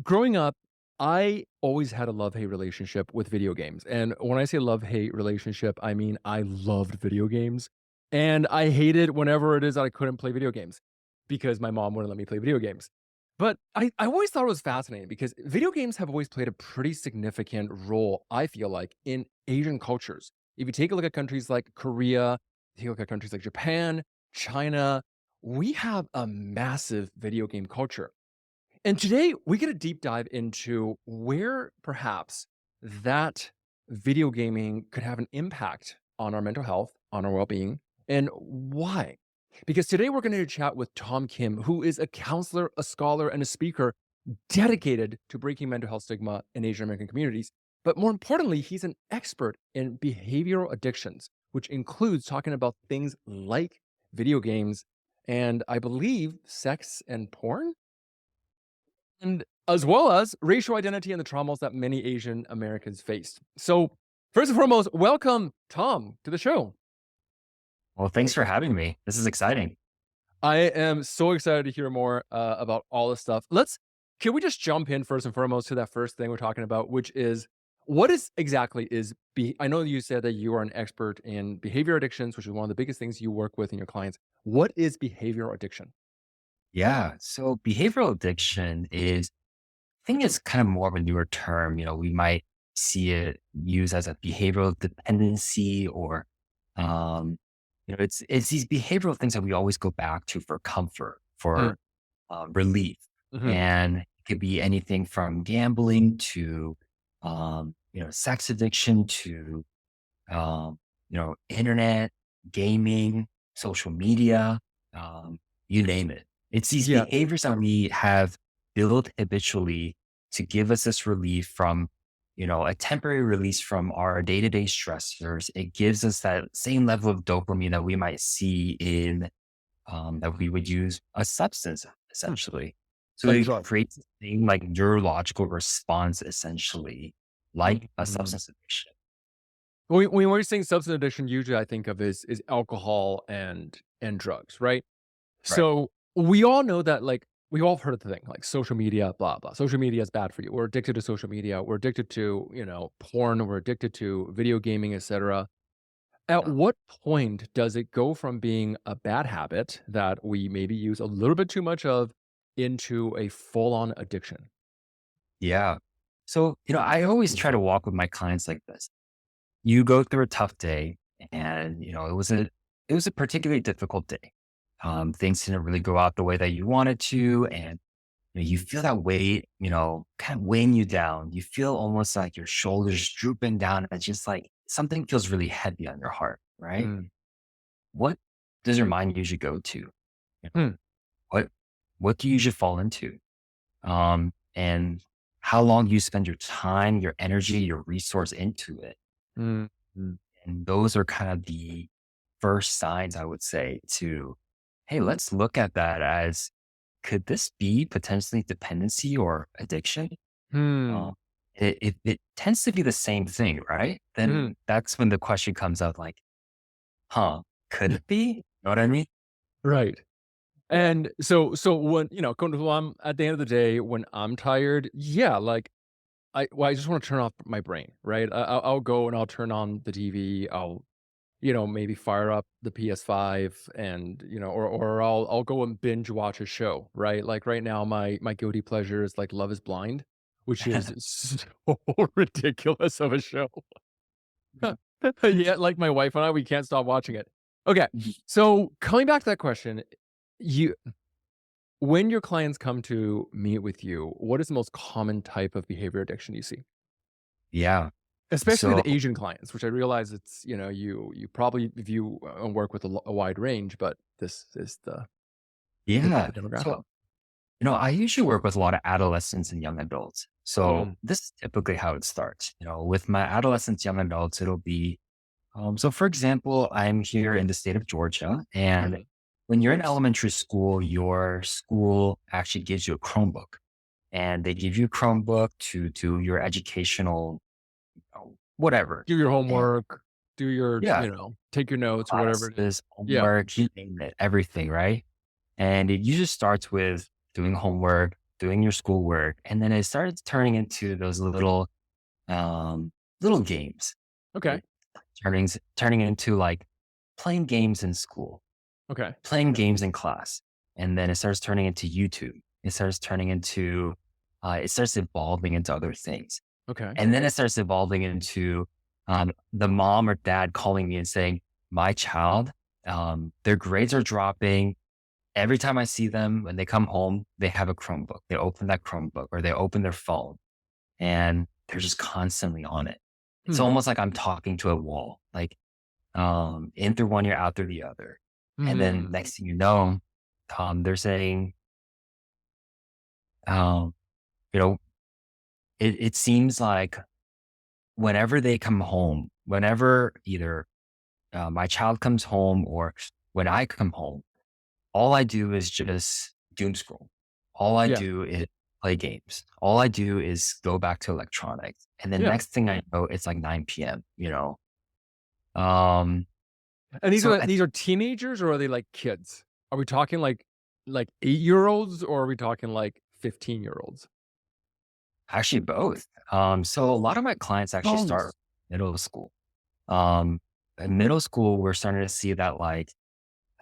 Growing up, I always had a love-hate relationship with video games. And when I say love-hate relationship, I mean I loved video games. And I hated whenever it is that I couldn't play video games because my mom wouldn't let me play video games. But I always thought it was fascinating because video games have always played a pretty significant role, I feel like, in Asian cultures. If you take a look at countries like Korea, take a look at countries like Japan, China, we have a massive video game culture. And today we get a deep dive into where perhaps that video gaming could have an impact on our mental health, on our well-being, and why. Because today we're going to chat with Tom Kim, who is a counselor, a scholar, and a speaker dedicated to breaking mental health stigma in Asian American communities. But more importantly, he's an expert in behavioral addictions, which includes talking about things like video games and I believe sex and porn. And as well as racial identity and the traumas that many Asian Americans faced. So, first and foremost, welcome, Tom, to the show. Well, thanks for having me. This is exciting. I am so excited to hear more about all this stuff. Can we just jump in first and foremost to that first thing we're talking about, which is what is exactly is I know you said that you are an expert in behavior addictions, which is one of the biggest things you work with in your clients. What is behavioral addiction? Yeah. So behavioral addiction I think it's kind of more of a newer term. We might see it used as a behavioral dependency or, um, it's these behavioral things that we always go back to for comfort, Mm, for relief. mhm. And it could be anything from gambling to, sex addiction to, internet, gaming, social media, you name it. It's these Yeah, behaviors that we have built habitually to give us this relief from, a temporary release from our day to day stressors. It gives us that same level of dopamine that we might see in, that we would use a substance mm, essentially. So like it drugs. creates the same like neurological response essentially, like a Mhm. substance addiction. When we're saying substance addiction, usually I think of is alcohol and drugs, right? Right. So we all know that, like, we all have heard of the thing, like social media, blah blah. Social media is bad for you. We're addicted to social media. We're addicted to porn. We're addicted to video gaming, etc. At what point does it go from being a bad habit that we maybe use a little bit too much of into a full on addiction? Yeah. So, I always try to walk with my clients like this. You go through a tough day and, it was a particularly difficult day. Things didn't really go out the way that you wanted to. And you feel that weight, kind of weighing you down. You feel almost like your shoulders drooping down. It's just like something feels really heavy on your heart, right? Mm, What does your mind usually go to? mm, What what do you usually fall into? And how long do you spend your time, your energy, your resource into it? mm, mm, And those are kind of the first signs I would say to, hey, let's look at that as could this be potentially dependency or addiction? mm, Um, it tends to be the same thing, right? Then mm. that's when the question comes up like, huh, could it be? You know what I mean? Right. And so when, I'm at the end of the day, when I'm tired, yeah, like I just want to turn off my brain, right? I'll go and I'll turn on the TV. I'll, maybe fire up the PS5 and, or I'll go and binge watch a show, right? Like right now, my guilty pleasure is like Love is Blind, which is so ridiculous of a show. Yeah, like my wife and I, we can't stop watching it. Okay. So coming back to that question, you when your clients come to meet with you, what is the most common type of behavior addiction you see? Yeah. Especially So the Asian clients, which I realize it's, you probably view and work with a wide range, but this is the yeah. the demographic. So I usually work with a lot of adolescents and young adults. So Mm, this is typically how it starts. With my adolescents, young adults, it'll be so for example, I'm here in the state of Georgia, and mhm. when you're in elementary school, your school actually gives you a Chromebook, and they give you a Chromebook to do your educational, whatever. Do your And homework, do your, yeah, take your notes or whatever it is. classes, Yeah. homework, you name it, everything, right? And it usually starts with doing homework, doing your schoolwork, and then it started turning into those um, little games. Okay. It turning into like playing games in school, Okay. playing games in class, and then it starts turning into YouTube. It starts turning into, it starts evolving into other things. Okay. And then it starts evolving into the mom or dad calling me and saying, my child, their grades are dropping. Every time I see them, when they come home, they have a Chromebook. They open that Chromebook or they open their phone and they're just constantly on it. It's Hmm. almost like I'm talking to a wall, like in through one ear, out through the other. And then Mhm. next thing you know, they're saying, um, you know, it seems like whenever they come home, whenever either my child comes home or when I come home, all I do is just doom scroll. All I Yeah. do is play games. All I do is go back to electronics. And then Yeah. next thing I know, it's like 9 p.m., you know? Um, And so I, these are teenagers or are they like kids? Are we talking like 8-year-olds or are we talking like 15-year-olds? actually both. So a lot of my clients actually start Both. middle school. Um, in middle school, we're starting to see that like,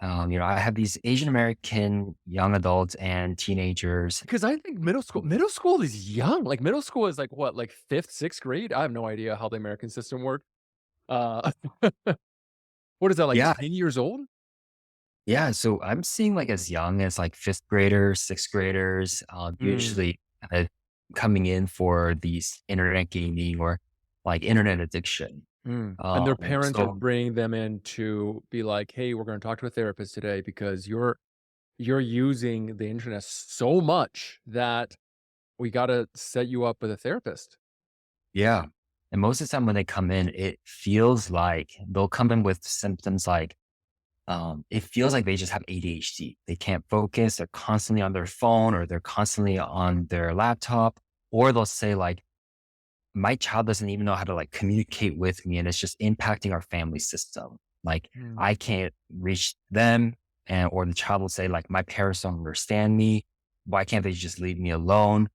I have these Asian American young adults and teenagers. Because I think middle school is young. Like middle school is like what, like 5th, 6th grade? I have no idea how the American system works. Uh, what is that, like Yeah, 10 years old? yeah. So I'm seeing like as young as like fifth graders, sixth graders, Mm, usually coming in for these internet gaming or like internet addiction. and their parents are So bringing them in to be like, "Hey, we're gonna talk to a therapist today because you're using the internet so much that we gotta set you up with a therapist." yeah. And most of the time when they come in, it feels like they'll come in with symptoms like it feels like they just have ADHD. They can't focus. They're constantly on their phone or they're constantly on their laptop. Or they'll say like, my child doesn't even know how to like communicate with me and it's just impacting our family system. Like Mm, I can't reach them and or the child will say like my parents don't understand me. Why can't they just leave me alone?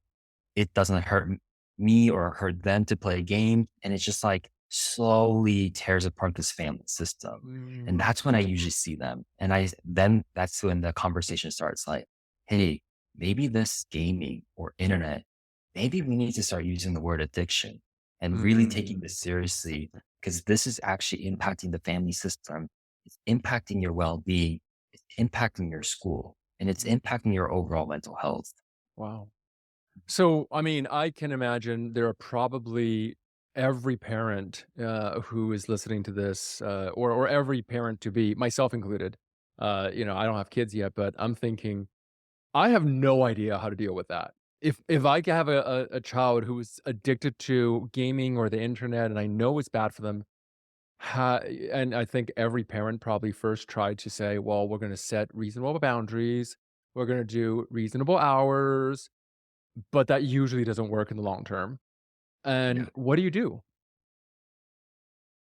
It doesn't hurt me or hurt them to play a game. And it's just like slowly tears apart this family system. And mm, that's when I usually see them. And then that's when the conversation starts like, hey, maybe this gaming or internet, maybe we need to start using the word addiction and really taking mm, this seriously because this is actually impacting the family system. It's impacting your well being, it's impacting your school, and it's mm. impacting your overall mental health. Wow. So, I mean, I can imagine there are probably every parent, who is listening to this, or every parent to be, myself included. I don't have kids yet, but I'm thinking, I have no idea how to deal with that. If I have a child who is addicted to gaming or the internet, and I know it's bad for them, and I think every parent probably first tried to say, "Well, we're gonna set reasonable boundaries. We're gonna do reasonable hours." But that usually doesn't work in the long term. Yeah. And what do you do?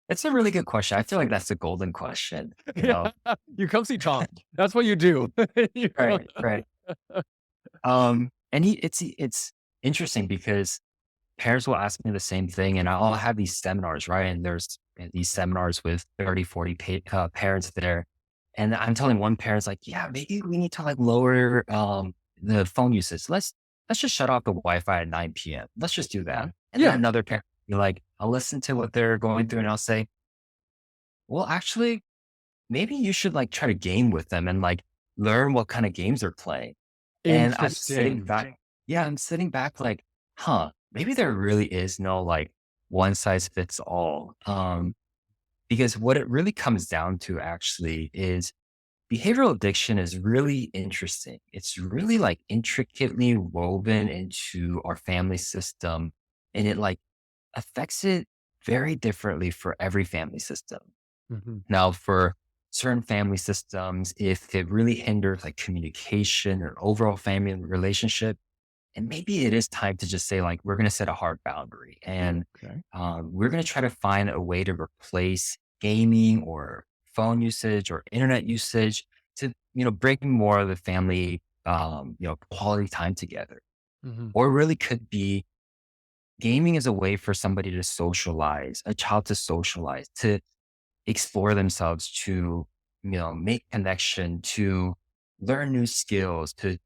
It's a really good question. I feel like that's a golden question, you Yeah, know? you come see Tom. That's what you do. You know? Right, right. And it's interesting because parents will ask me the same thing, and I'll have these seminars, right? And there's these seminars with 30, 40 parents there. And I'm telling one parent's like, yeah, maybe we need to like lower the phone usage. Let's just shut off the Wi-Fi at 9 p.m. Let's just do that. Okay. And then Yeah. another parent will be like, I'll listen to what they're going through and I'll say, well, actually, maybe you should like try to game with them and like learn what kind of games they're playing. And I'm sitting Interesting. back, yeah, I'm sitting back like, huh, maybe there really is no like one size fits all. Because what it really comes down to actually is behavioral addiction is really interesting. It's really like intricately woven into our family system and it like affects it very differently for every family system. Mhm. Now, for certain family systems, if it really hinders like communication or overall family relationship, and maybe it is time to just say, like, we're going to set a hard boundary and Okay. we're going to try to find a way to replace gaming or phone usage or internet usage to, bring more of the family, quality time together. Mhm. or it really could be gaming is a way for somebody to socialize, a child to socialize, to explore themselves, to, make connection, to learn new skills, to,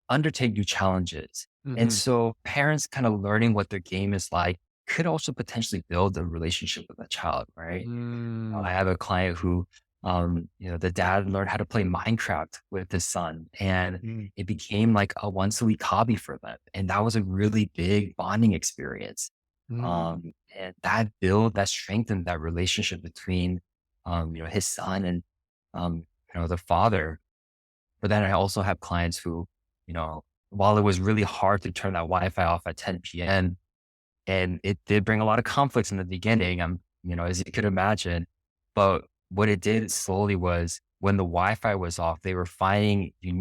undertake new challenges. And Mhm. so parents kind of learning what their game is like could also potentially build a relationship with a child, right? Mm. I have a client who, the dad learned how to play Minecraft with his son, and Mm. it became like a once a week hobby for them. And that was a really big bonding experience. Mm. And that strengthened that relationship between, his son and, the father. But then I also have clients who, you know, while it was really hard to turn that Wi-Fi off at 10 p.m., and it did bring a lot of conflicts in the beginning, as you could imagine. But what it did slowly was when the Wi-Fi was off, they were finding you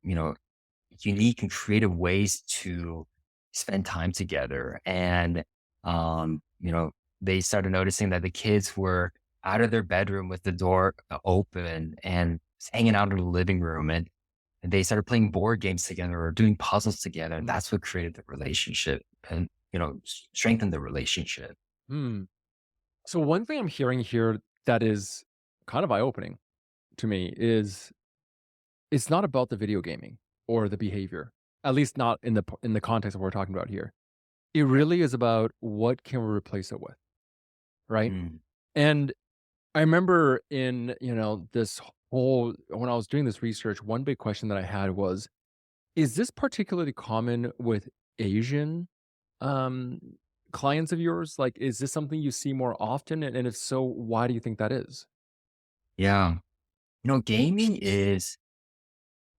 know, unique and creative ways to spend time together. And, they started noticing that the kids were out of their bedroom with the door open and hanging out in the living room. And they started playing board games together or doing puzzles together. And Mm. that's what created the relationship and, strengthened the relationship. Mm. So one thing I'm hearing here that is kind of eye-opening to me is it's not about the video gaming or the behavior, at least not in the context of what we're talking about here. It Yeah. really is about what can we replace it with, right? Mm, And I remember in, this whole when I was doing this research, one big question that I had was, is this particularly common with Asian, um, clients of yours? Like, is this something you see more often? And if so, why do you think that is? yeah. Gaming is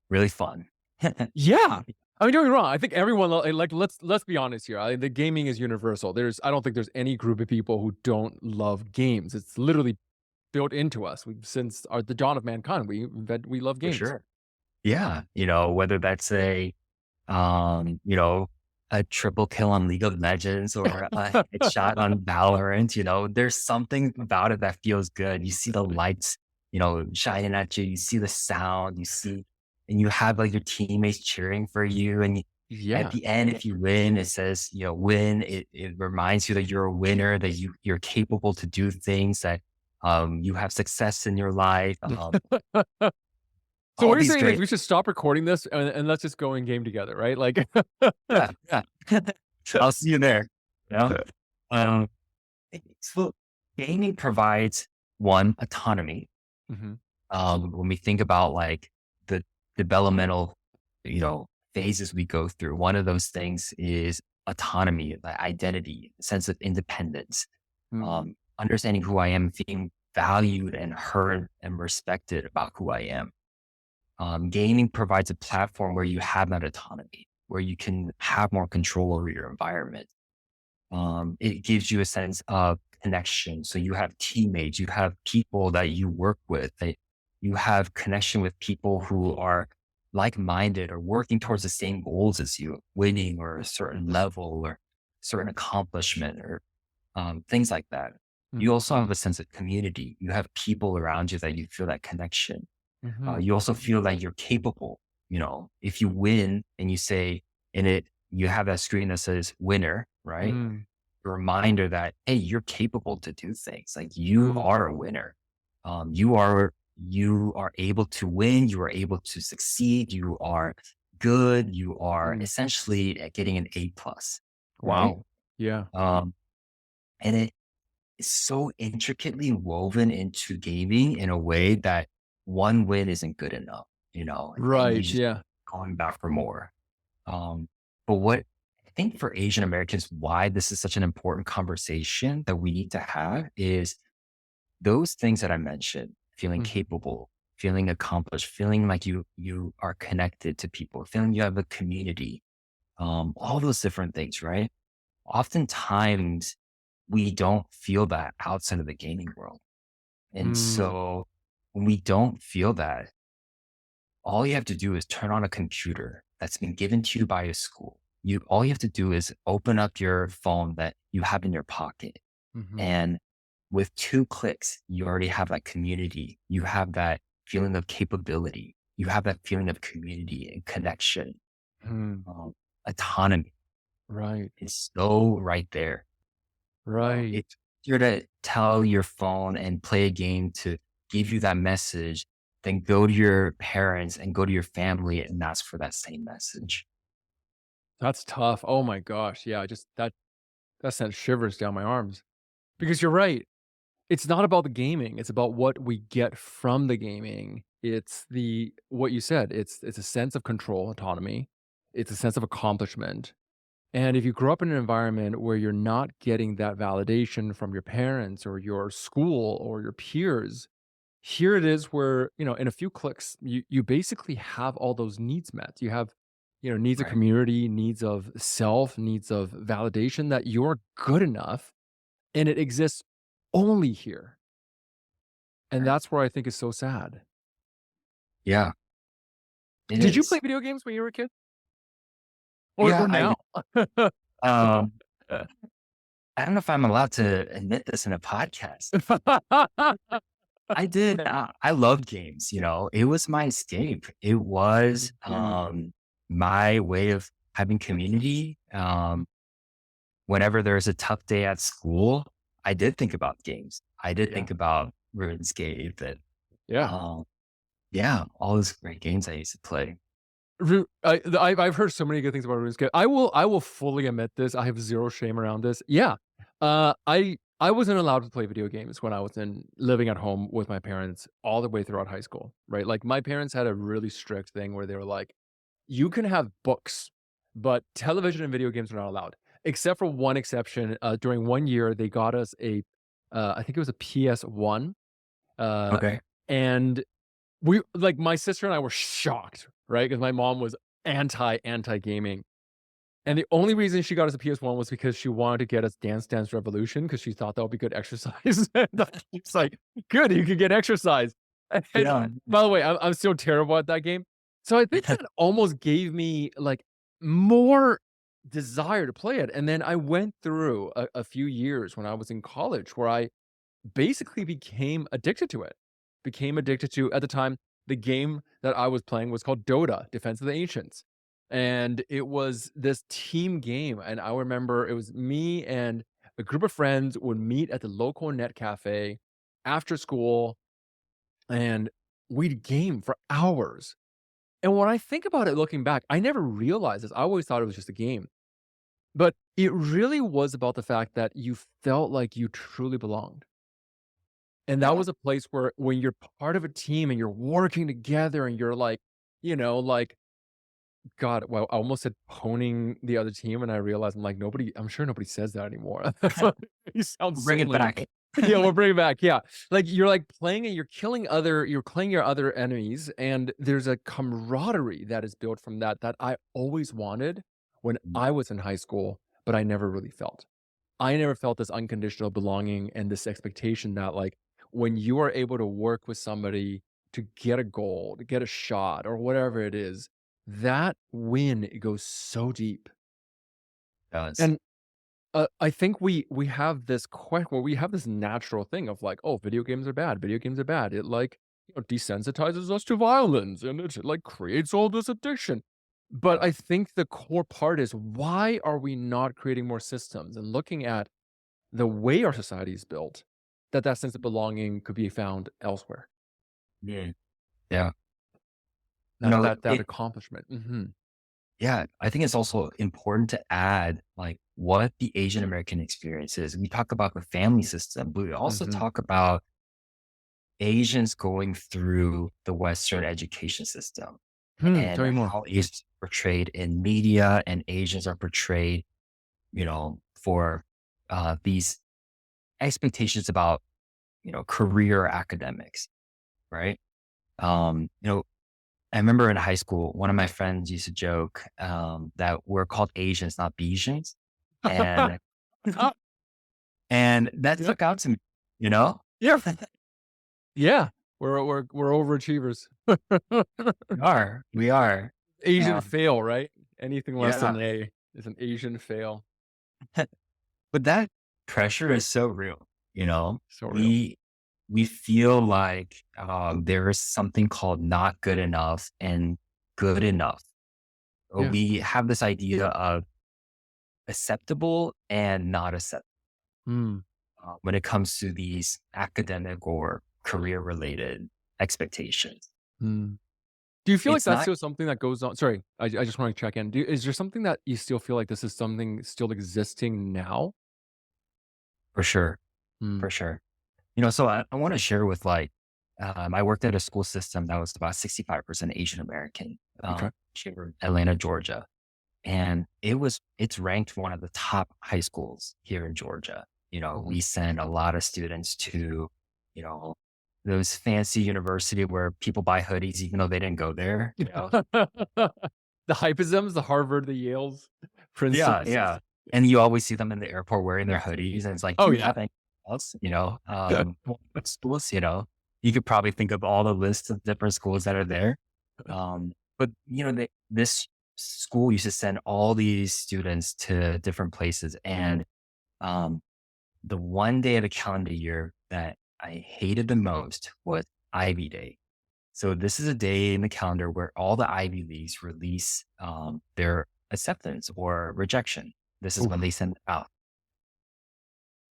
really fun. Yeah. I mean, don't get me wrong. I think everyone like let's be honest here. The gaming is universal. I don't think there's any group of people who don't love games. It's literally built into us. Since the dawn of mankind, we love For games. sure. Yeah. Whether that's a triple kill on League of Legends or a headshot on Valorant, there's something about it that feels good. You see the lights, shining at you, you see the sound, and you have like your teammates cheering for you. And at Yeah. the end, if you win, it says, win. It reminds you that you're a winner, that you're capable to do things, that you have success in your life. So All what you're these saying is great, we should stop recording this and let's just go in game together, right? Like, yeah, yeah. I'll see you there. You know? Um, so gaming provides one autonomy. Mhm. When we think about like the developmental, you know, phases we go through, one of those things is autonomy, the identity, sense of independence, Mm. understanding who I am, feeling valued and heard and respected about who I am. Gaming provides a platform where you have that autonomy, where you can have more control over your environment. It gives you a sense of connection. So you have teammates, you have people that you work with, that you have connection with people who are like-minded or working towards the same goals as you, winning or a certain level or certain accomplishment or things like that. You Mm. also have a sense of community. You have people around you that you feel that connection. Mhm. You also feel that you're capable. If you win and you have that screen that says winner, right? Mm. A reminder that, hey, you're capable to do things. Like you Mm. are a winner. You are able to win. You are able to succeed. You are good. You are Mm. essentially getting an A plus, right? Wow. Yeah. Um, and it is so intricately woven into gaming in a way that one win isn't good enough, and you Right. just Yeah. going back for more. Um, but what I think for Asian Americans, why this is such an important conversation that we need to have is those things that I mentioned, feeling Mhm. capable, feeling accomplished, feeling like you are connected to people, feeling you have a community, all those different things, right? Oftentimes we don't feel that outside of the gaming world. And Mm. so when we don't feel that, all you have to do is turn on a computer that's been given to you by a school. All you have to do is open up your phone that you have in your pocket. Mhm. And with 2 clicks, you already have that community. You have that feeling of capability. You have that feeling of community and connection. Hmm. Um, Autonomy Right. is so right there. Right. It's easier to tell your phone and play a game to give you that message than go to your parents and go to your family and ask for that same message. That's tough. Oh my gosh. Yeah, just that sent shivers down my arms. Because you're right. It's not about the gaming, it's about what we get from the gaming. It's the what you said, it's a sense of control, autonomy. It's a sense of accomplishment. And if you grow up in an environment where you're not getting that validation from your parents or your school or your peers, here it is where, in a few clicks, you basically have all those needs met. You have, needs of Right. community, needs of self, needs of validation that you're good enough and it exists only here. And Right. that's where I think is so sad. Yeah, it Did you play is. video games when you were a kid? Or Yeah, now? um, I don't know if I'm allowed to admit this in a podcast. I did. I loved games. It was my escape. It was Mhm. my way of having community. Whenever there's a tough day at school, I did think about games. I did Yeah. think about RuneScape and Yeah. um, yeah, all those great games I used to play. I've heard so many good things about RuneScape. I will fully admit this. I have zero shame around this. Yeah. I wasn't allowed to play video games when I was in living at home with my parents all the way throughout high school, right? Like my parents had a really strict thing where they were like, you can have books, but television and video games are not allowed. Except for one exception. During one year, they got us I think it was a PS1. Uh, Okay. and my sister and I were shocked, right? Because my mom was anti gaming. And the only reason she got us a PS1 was because she wanted to get us Dance Dance Revolution because she thought that would be good exercise. And it's like, good, you could get exercise. And Yeah. by the way, I'm still terrible at that game. So I think that almost gave me like more desire to play it. And then I went through a few years when I was in college where I basically became addicted to it. Became addicted to at the time, the game that I was playing was called Dota, Defense of the Ancients. And it was this team game. And I remember it was me and a group of friends would meet at the local net cafe after school and we'd game for hours. And when I think about it looking back, I never realized this. I always thought it was just a game. But it really was about the fact that you felt like you truly belonged. And that Yeah. was a place where when you're part of a team and you're working together and you're like, like God, well, I almost said honing the other team, and I realized I'm sure nobody says that anymore. That's what you sound Bring so it lame. back. Yeah, we'll bring it back. Yeah. Like you're like playing and you're killing your other enemies, and there's a camaraderie that is built from that I always wanted when I was in high school, but I never really felt. I never felt this unconditional belonging and this expectation that like when you are able to work with somebody to get a goal, to get a shot or whatever it is, that win it goes so deep. Does. And I think we have this we have this natural thing of like, oh, video games are bad. Video games are bad. It like desensitizes us to violence and it like creates all this addiction. But Yeah. I think the core part is why are we not creating more systems and looking at the way our society is built, that sense of belonging could be found elsewhere. Yeah. Yeah. That It accomplishment. Mhm. Yeah, I think it's also important to add like what the Asian American experience is. We talk about the family system, but we also Mhm. talk about Asians going through the Western education system Tell and me more. how Asians are portrayed in media and Asians are portrayed, for these expectations about, career academics, right? You know, I remember in high school, one of my friends used to joke that we're called Asians, not Bejans. And and that Yeah. stuck out to me, you know? Yeah. Yeah. We're overachievers. We are. We are. Asian Um, fail, right? Anything less than yeah. an A is an Asian fail. But that pressure is so real, you know? So real. We feel like there is something called not good enough and good enough. Yeah. we have this idea of acceptable and not acceptable Mm, when it comes to these academic or career related expectations. mm. Do you feel like It's that's not still something that goes on? Sorry, I just want to check in. Is there something that you still feel like this is something still existing now? for sure, Mm, for sure. So I want to share with I worked at a school system that was about 65% Asian American, okay. here in Atlanta, Georgia. And it's ranked one of the top high schools here in Georgia. Mhm. We send a lot of students to, you know, those fancy university where people buy hoodies, even though they didn't go there. The hypisms, the Harvard, the Yales, Yeah, Princetons. yeah. And you always see them in the airport wearing their hoodies. And it's like, Oh, do you yeah. have anything else? What schools, you could probably think of all the lists of different schools that are there. But this school used to send all these students to different places. And um, the one day of the calendar year that I hated the most was Ivy Day. So this is a day in the calendar where all the Ivy Leagues release their acceptance or rejection. This is when they Oof. send it out.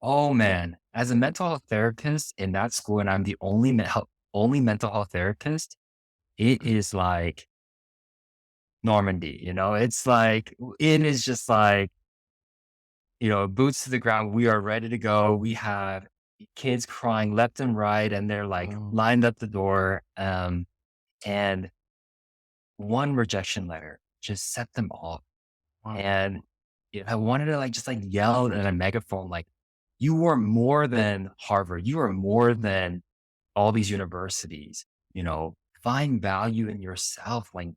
Oh man, as a mental health therapist in that school, and I'm the only mental health therapist, it is like Normandy. It's like it is just like boots to the ground. We are ready to go. We have kids crying left and right, and they're like Oh, lined up the door. And one rejection letter just set them off. wow. And I wanted to just yell in a megaphone, like, you are more than Harvard. You are more than all these universities. Find value in yourself. Like,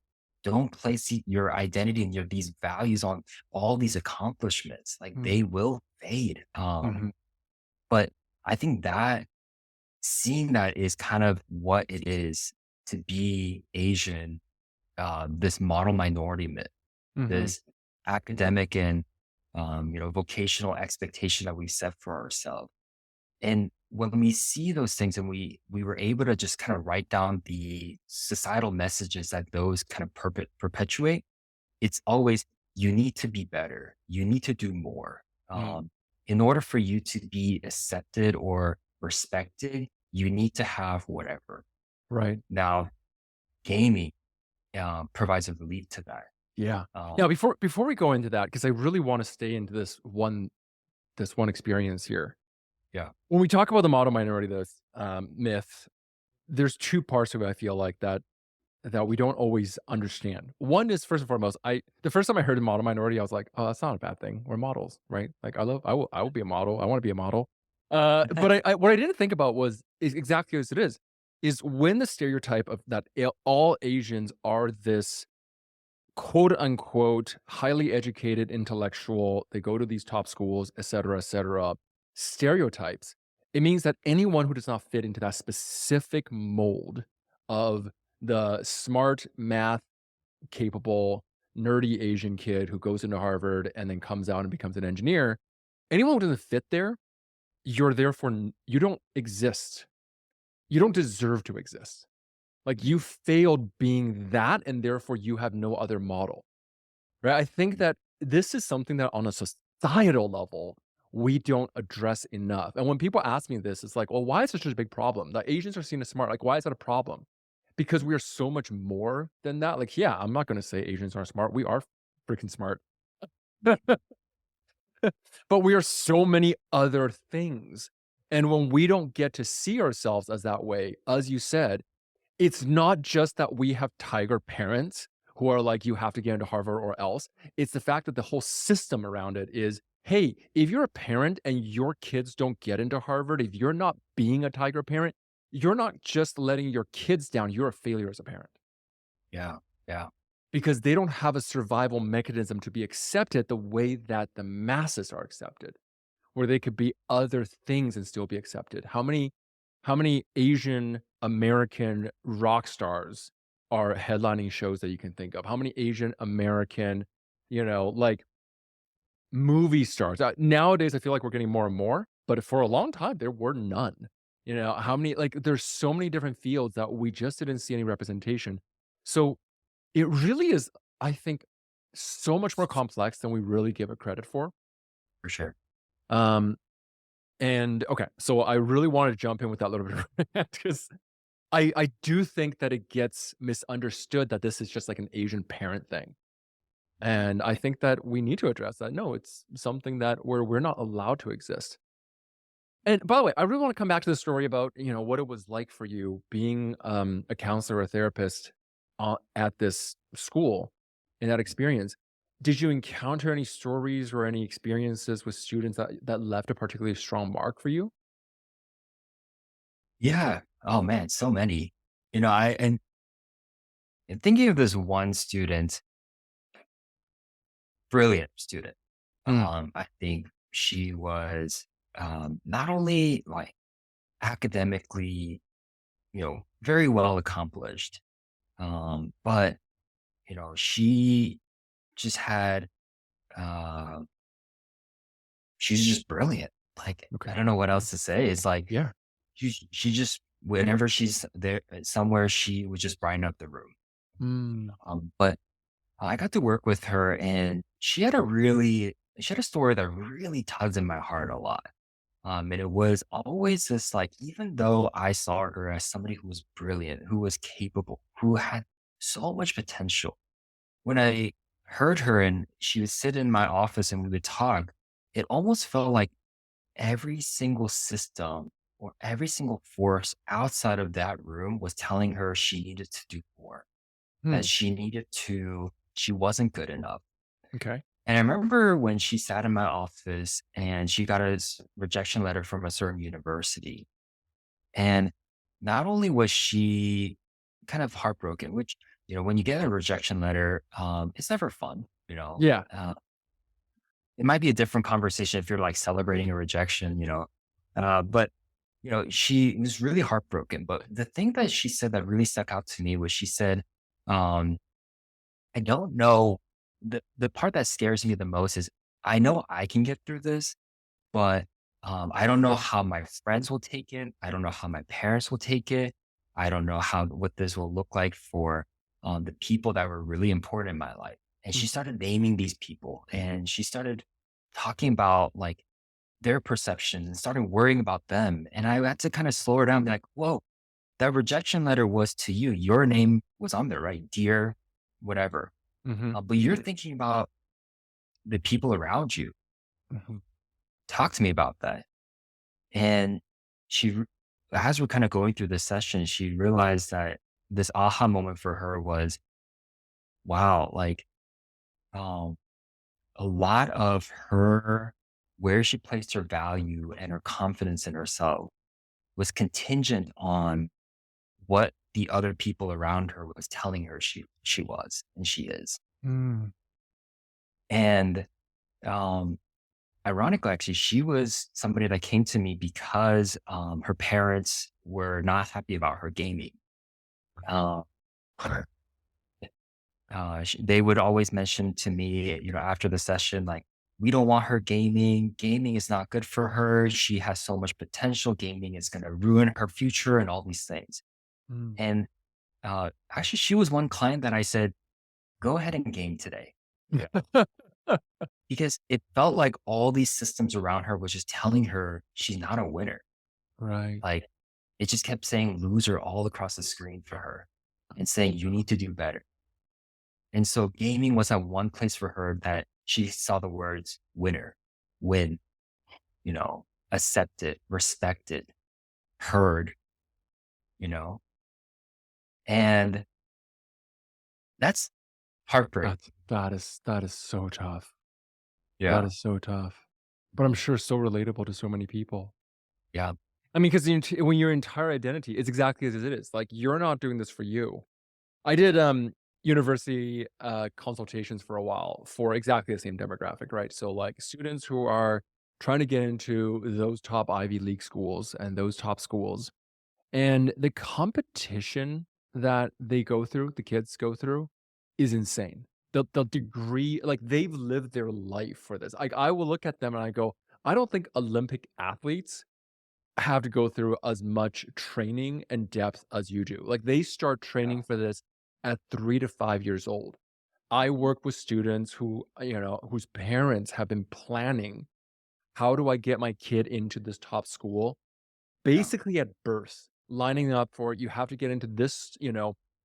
don't place your identity and these values on all these accomplishments. Like, Mm, they will fade. mhm. But I think that seeing that is kind of what it is to be Asian, this model minority myth, Mhm. this academic and vocational expectation that we set for ourselves. And when we see those things and we were able to just kind of write down the societal messages that those kind of perpetuate, it's always you need to be better. You need to do more. Mm, In order for you to be accepted or respected, you need to have whatever. right. Now, gaming provides a relief to that. Yeah. Um, Now before we go into that, because I really wanna stay into this one experience here. yeah. When we talk about the model minority, this, myth, there's 2 parts of it I feel like that we don't always understand. One is first and foremost, the first time I heard a model minority, I was like, "Oh, that's not a bad thing. We're models, right?" Like, I will be a model. I wanna be a model. But what I didn't think about is exactly as it is when the stereotype of that all Asians are this quote unquote highly educated intellectual, they go to these top schools, et cetera, stereotypes. It means that anyone who does not fit into that specific mold of the smart, math capable, nerdy Asian kid who goes into Harvard and then comes out and becomes an engineer, anyone who doesn't fit there, you're therefore you don't exist. You don't deserve to exist. Like you failed being that, and therefore you have no other model. Right? I think that this is something that on a societal level, we don't address enough. And when people ask me this, it's like, well, why is this such a big problem? The Asians are seen as smart. Like, why is that a problem? Because we are so much more than that. Like, yeah, I'm not going to say Asians aren't smart. We are freaking smart. But we are so many other things. And when we don't get to see ourselves as that way, as you said, it's not just that we have tiger parents who are like, "You have to get into Harvard or else." It's the fact that the whole system around it is, "Hey, if you're a parent and your kids don't get into Harvard, if you're not being a tiger parent, you're not just letting your kids down, you're a failure as a parent." Yeah. Yeah. Because they don't have a survival mechanism to be accepted the way that the masses are accepted, where they could be other things and still be accepted. How many Asian American rock stars are headlining shows that you can think of? How many Asian American, like movie stars? Nowadays, I feel like we're getting more and more, but for a long time, there were none. How many, like, there's so many different fields that we just didn't see any representation. So it really is, I think, so much more complex than we really give it credit for. For sure. Um, and okay, so I really wanted to jump in with that little bit of rant because I do think that it gets misunderstood that this is just like an Asian parent thing. And I think that we need to address that. No, it's something that we're not allowed to exist. And by the way, I really want to come back to the story about, what it was like for you being a counselor or therapist at this school in that experience. Did you encounter any stories or any experiences with students that left a particularly strong mark for you? Yeah. Oh man, so many. And thinking of this one student, brilliant student. Mm, I think she was not only like academically, very well accomplished, but she just had uh, she's just brilliant. Like I okay. don't know what else to say. It's like Yeah. she just whenever she's there somewhere, she would just brighten up the room. Mm, But I got to work with her, and she had a story that really tugs in my heart a lot. And it was always this like, even though I saw her as somebody who was brilliant, who was capable, who had so much potential, when I heard her and she would sit in my office and we would talk, it almost felt like every single system or every single force outside of that room was telling her she needed to do more, that mm, she wasn't good enough. okay. And I remember when she sat in my office and she got a rejection letter from a certain university. And not only was she kind of heartbroken, which, when you get a rejection letter, it's never fun, Yeah. it might be a different conversation if you're like celebrating a rejection, but she was really heartbroken. But the thing that she said that really stuck out to me was she said, um, I don't know. The part that scares me the most is I know I can get through this, but I don't know how my friends will take it. I don't know how my parents will take it. I don't know how what this will look like for the people that were really important in my life. And Mm, she started naming these people, and she started talking about like their perception and started worrying about them. And I had to kind of slow her down, and be like, "Whoa, that rejection letter was to you. Your name was on there, right? Dear, whatever." mhm, But you're thinking about the people around you. mhm. Talk to me about that. And she, re- as we're kind of going through this session, she realized that this aha moment for her was, wow, like, um, a lot of her, where she placed her value and her confidence in herself was contingent on what the other people around her was telling her she was and she is. Mm. And, um, ironically, actually, she was somebody that came to me because, her parents were not happy about her gaming. Uh, they would always mention to me, after the session, like, "We don't want her gaming. Gaming is not good for her. She has so much potential. Gaming is gonna ruin her future," and all these things. Mm. And, actually, she was one client that I said, "Go ahead and game today." Because it felt like all these systems around her was just telling her she's not a winner. Right. Like, it just kept saying loser all across the screen for her and saying, "You need to do better." And so gaming was that one place for her that she saw the words winner, win, accepted, respected, heard, you know, and that's heartbreak. That is so tough. That Yeah. is so tough. But I'm sure so relatable to so many people. Yeah. I mean, because when your entire identity is exactly as it is, like, you're not doing this for you. I did, university, consultations for a while for exactly the same demographic, right? So, like, students who are trying to get into those top Ivy League schools and those top schools, and the competition that the kids go through is insane. The degree like, they've lived their life for this. Like, I will look at them and I go, "I don't think Olympic athletes have to go through as much training and depth as you do." Like, they start training for this at 3 to 5 years old. I work with students who, whose parents have been planning, "How do I get my kid into this top school?" Yeah. Basically at birth, lining up for you have to get into this,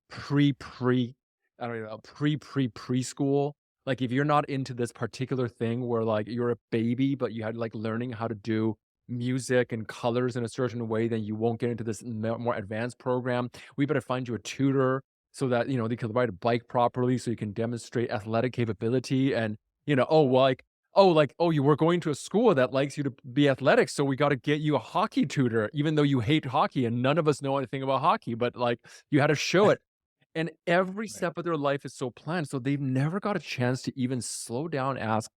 pre-pre I don't know, preschool. Like, if you're not into this particular thing where, like, you're a baby, but you had, like, learning how to do music and colors in a certain way, then you won't get into this more advanced program. We better find you a tutor so that, they can ride a bike properly so you can demonstrate athletic capability and, oh, well, like, oh, you were going to a school that likes you to be athletic, so we gotta get you a hockey tutor, even though you hate hockey and none of us know anything about hockey, but, like, you had to show it. And every Right. step of their life is so planned, so they've never got a chance to even slow down, ask,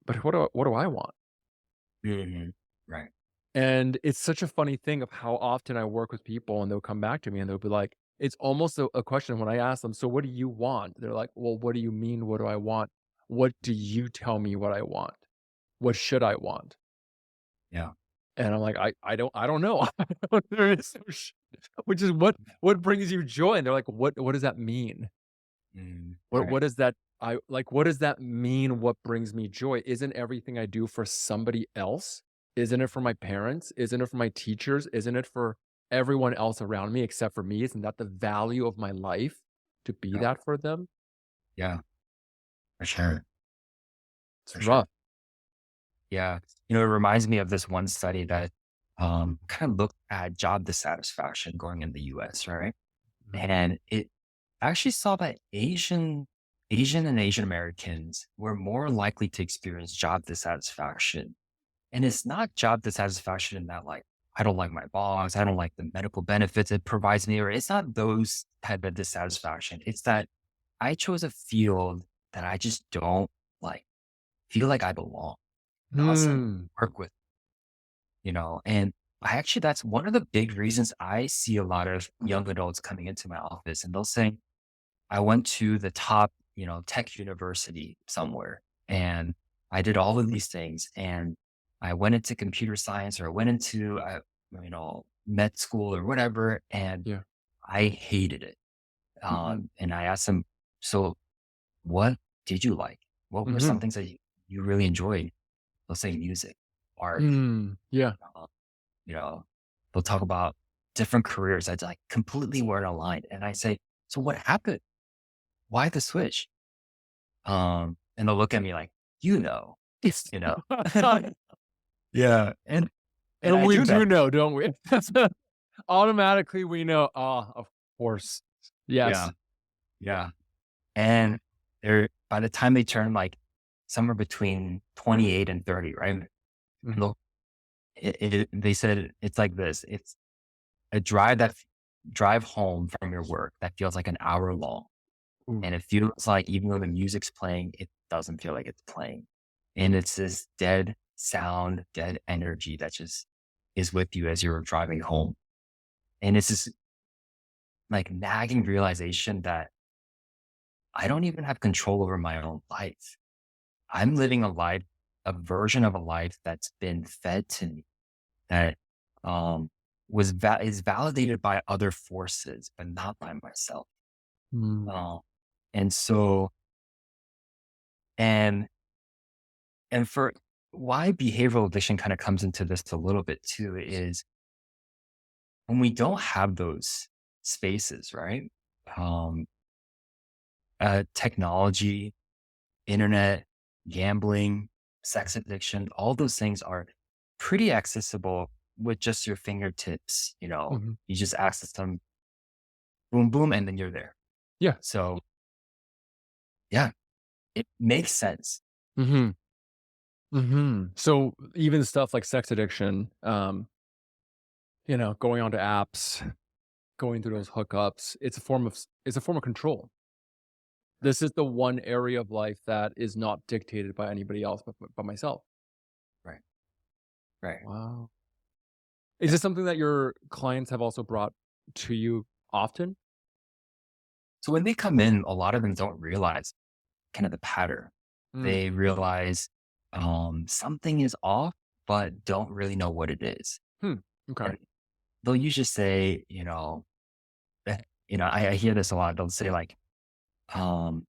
"But what do I want?" Mhm. Right. And it's such a funny thing of how often I work with people and they'll come back to me and they'll be like, it's almost a question when I ask them, "So what do you want?" They're like, "Well, what do you mean, what do I want? What do you tell me what I want? What should I want?" Yeah. And I'm like, "I don't know." There is no which is what brings you joy? And they're like, "What does that mean? Right. What does that what does that mean, what brings me joy? Isn't everything I do for somebody else? Isn't it for my parents? Isn't it for my teachers? Isn't it for everyone else around me except for me? Isn't that the value of my life to be Yeah. that for them?" Yeah. For sure. It's For sure. rough. Yeah. It reminds me of this one study that kind of looked at job dissatisfaction going in the US, right? Mhm. And it actually saw that Asian and Asian Americans were more likely to experience job dissatisfaction. And it's not job dissatisfaction in that like, I don't like my boss, I don't like the medical benefits it provides me, or it's not those type of dissatisfaction. It's that I chose a field that I just don't like, feel like I belong, doesn't Hmm. work with, and I actually, that's one of the big reasons I see a lot of young adults coming into my office and they'll say, I went to the top, tech university somewhere and I did all of these things and I went into computer science or I went into, med school or whatever. And Yeah. I hated it. Mhm. And I asked them, so what did you like? What were some Mhm. things that you really enjoyed? Let's say music, art, Mm. Yeah. uh, you know, they'll talk about different careers that like completely weren't aligned. And I say, so what happened? Why the switch? And they'll look at me like, It's you know? Yeah. And and I we do know. do know, don't we? Automatically, we know, "Ah, of course. Yeah. Yes." Yeah. And they're by the time they turn like somewhere between 28 and 30, right? And Mhm. they'll they said it's like this. It's a drive home from your work that feels like an hour long. Ooh. And it feels like even though the music's playing, it doesn't feel like it's playing. And it's this dead sound, dead energy that just is with you as you're driving home. And it's this like nagging realization that I don't even have control over my own life. I'm living a version of a life that's been fed to me that um is validated by other forces, but not by myself. Mm. Um, and so and And for why behavioral addiction kind of comes into this a little bit too is when we don't have those spaces, right? Um, Technology, internet, gambling, sex addiction, all those things are pretty accessible with just your fingertips. Mhm. You just access them, boom, boom, and then you're there. Yeah. So yeah, it makes sense. Mhm. Mhm. So, even stuff like sex addiction, going onto apps, going through those hookups, it's a form of control. This is the one area of life that is not dictated by anybody else but myself. Right. Right. Wow. Is Yeah. this something that your clients have also brought to you often? So when they come in, a lot of them don't realize kind of the pattern. Mm. They realize something is off, but don't really know what it is. Hmm. Okay. And they'll usually say, I hear this a lot. They'll say like, um,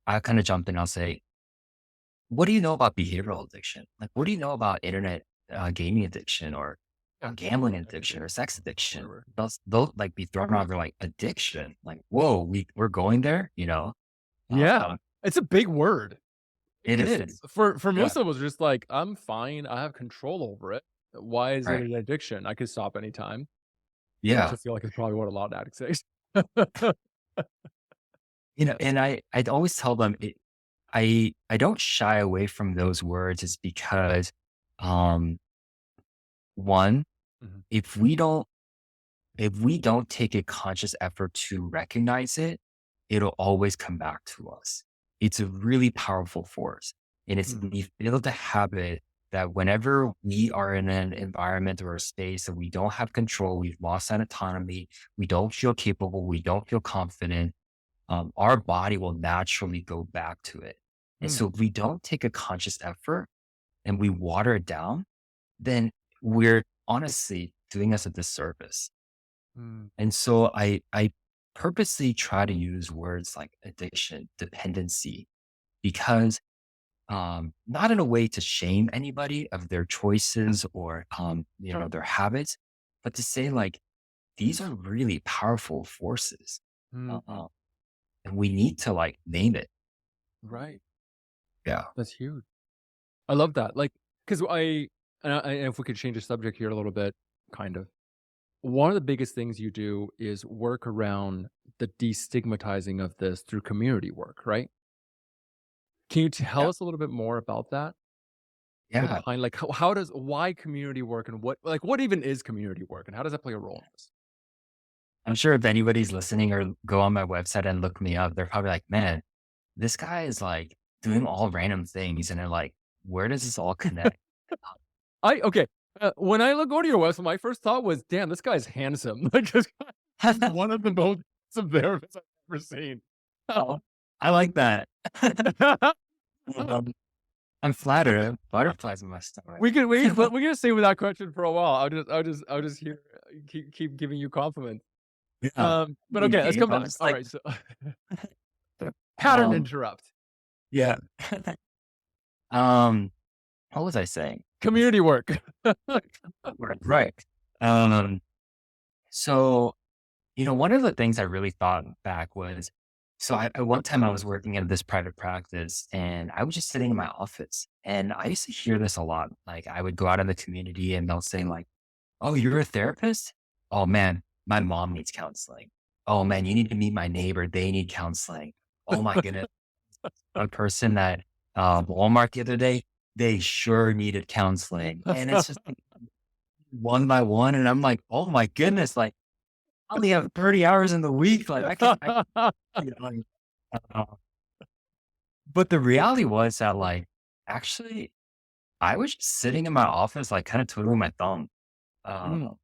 I kind of jump in. I'll say, what do you know about behavioral addiction? Like, what do you know about internet gaming addiction or Yeah. gambling addiction Everything, or sex addiction? whatever. They'll like be thrown out. They're like addiction. Like, whoa, we're going there, Yeah. Um, It's a big word. it Because is. for Yeah. most of us, just like, "I'm fine, I have control over it. Why is it Right. an addiction? I could stop anytime." Which I Yeah. feel like is probably what a lot of addicts say. And I'd always tell them I don't shy away from those words is because um one, Mhm, if we don't if we don't take a conscious effort to recognize it, it'll always come back to us. It's a really powerful force. And it's mhm, we build a habit that whenever we are in an environment or a space that we don't have control, we've lost that autonomy, we don't feel capable, we don't feel confident, our body will naturally go back to it. And mm, so if we don't take a conscious effort and we water it down, then we're honestly doing us a disservice. mm, And so I purposely try to use words like addiction, dependency, because not in a way to shame anybody of their choices or their habits, but to say like these are really powerful forces. mhm. Uh, and we need to like name it. Right. Yeah. That's huge. I love that. Like, 'cause and if we could change the subject here a little bit, kind of. One of the biggest things you do is work around the destigmatizing of this through community work, right? Can you tell Yeah. us a little bit more about that? Yeah. Like, how does why community work and what even is community work and how does that play a role in this? I'm sure if anybody's listening or go on my website and look me up, they're probably like, man, this guy is like doing all random things. And they're like, where does this all connect? I okay. When I go to your website, my first thought was, "Damn, this guy's handsome." Like, this guy is one of the most handsome therapists I've ever seen. Oh, I like that. Um, I'm flattered. Butterflies in my stomach. We can stay with that question for a while. I'll just hear keep giving you compliments. Yeah. But You okay, let's game. come I'm back. just All like, right, so pattern um, interrupt. yeah. um, what was I saying? Community work. Right. Right. Um, so one of the things I really thought back was, so at one time I was working at this private practice and I was just sitting in my office and I used to hear this a lot. Like I would go out in the community and they'll say like, oh, you're a therapist? Oh man, my mom needs counseling. Oh man, you need to meet my neighbor. They need counseling. Oh my goodness. A person at Walmart the other day, they sure needed counseling. And it's just like one by one. And I'm like, oh my goodness, like I only have 30 hours in the week. Like like, uh, but the reality was that like, actually, I was just sitting in my office, like kind of twiddling my thumb. Uh, Mm.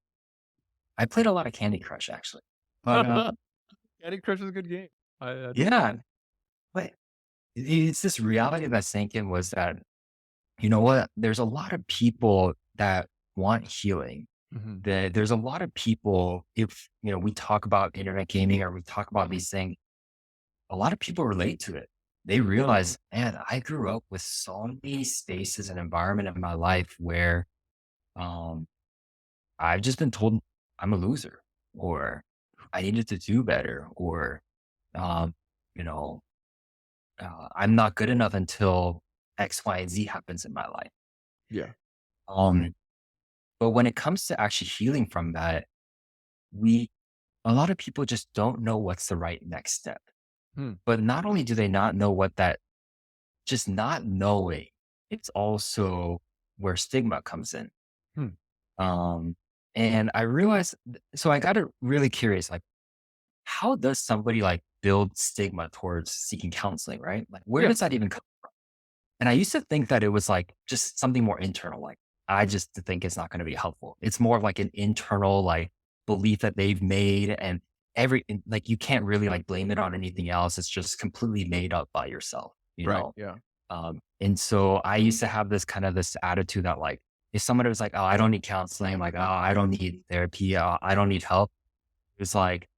I played a lot of Candy Crush actually, but Candy Crush is a good game. I do. yeah, but it's this reality that sank in was that, you know what? There's a lot of people that want healing. Mhm. There's a lot of people, if, we talk about internet gaming or we talk about these things, a lot of people relate to it. They realize, man, I grew up with so many spaces and environment in my life where um, I've just been told I'm a loser or I needed to do better or, um, you know, I'm not good enough until X, Y, and Z happens in my life. Yeah. Um, but when it comes to actually healing from that, we, a lot of people just don't know what's the right next step. Hmm. But not only do they not know what that just not knowing, it's also where stigma comes in. Hmm. Um, and I realized, so I got really curious, like, how does somebody like build stigma towards seeking counseling, right? Like, where Yeah. does that even come? And I used to think that it was like just something more internal. Like, I just think it's not going to be helpful. It's more of like an internal, like, belief that they've made. And like, you can't really like blame it on anything else. It's just completely made up by yourself, you Right. know? Yeah. And so I used to have this kind of this attitude that like, if somebody was like, oh, I don't need counseling, like, oh, I don't need therapy, I don't need help. It's like,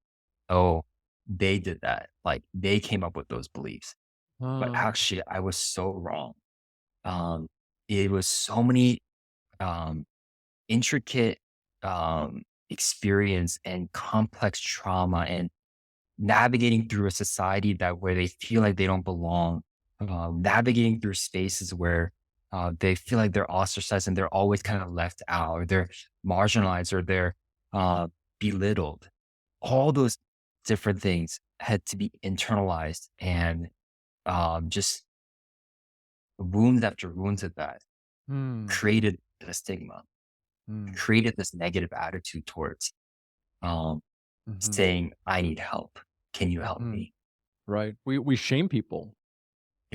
oh, they did that. Like they came up with those beliefs. But Uh, actually I was so wrong. Um, it was so many um intricate experience and complex trauma and navigating through a society that where they feel like they don't belong, navigating through spaces where they feel like they're ostracized and they're always kind of left out or they're marginalized or they're uh, belittled. All those different things had to be internalized and just wounds after wounds of that hmm, created the stigma, hmm, created this negative attitude towards um, mhm, saying, I need help. Can you help mhm. me? Right. We shame people.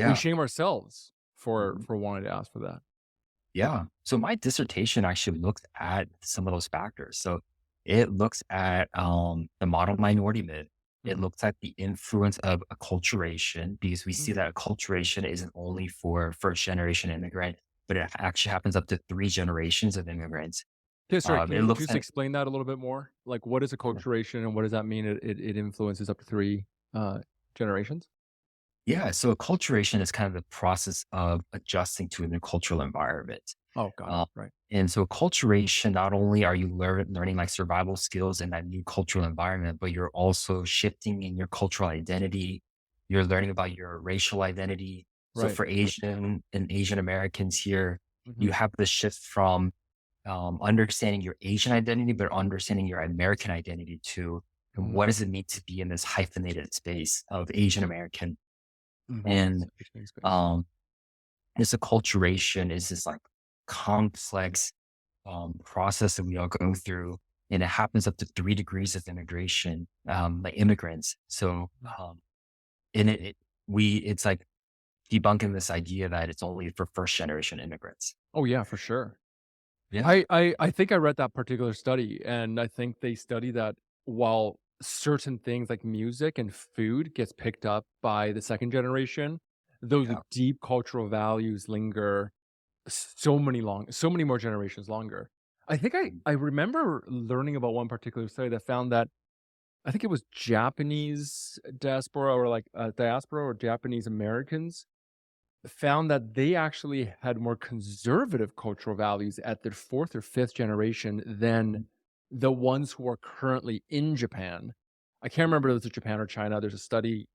We Yeah. shame ourselves Mhm. for wanting to ask for that. Yeah. So my dissertation actually looks at some of those factors. So it looks at the model minority myth. It Mhm, looks at the influence of acculturation because we mm. see that acculturation isn't only for first generation immigrant, but it actually happens up to three generations of immigrants. Okay, sorry, can It you looks just at explain that a little bit more? Like, what is acculturation and what does that mean it influences up to 3, generations? yeah. So acculturation is kind of the process of adjusting to a new cultural environment. Oh, got it, Uh, right. and so acculturation, not only are you learning like survival skills in that new cultural environment, but you're also shifting in your cultural identity. You're learning about your racial identity. So Right. for Asian and Asian Americans here, you Mhm, have the shift from understanding your Asian identity, but understanding your American identity too. And mhm, what does it mean to be in this hyphenated space of Asian American? mhm. And Speaking space. um, this acculturation is this like complex process that we all go through, and it happens up to 3 degrees of immigration, like immigrants. So, Mhm. and it's like debunking this idea that it's only for first generation immigrants. Oh, yeah, for sure. Yeah, I think I read that particular study, and I think they study that while certain things like music and food gets picked up by the second generation, those yeah, deep cultural values linger so many more generations longer. I think mm, I remember learning about one particular study that found that I think it was Japanese diaspora or like, diaspora or Japanese Americans found that they actually had more conservative cultural values at their 4th or 5th generation than mm, the ones who are currently in Japan. I can't remember if it's Japan or China. There's a study,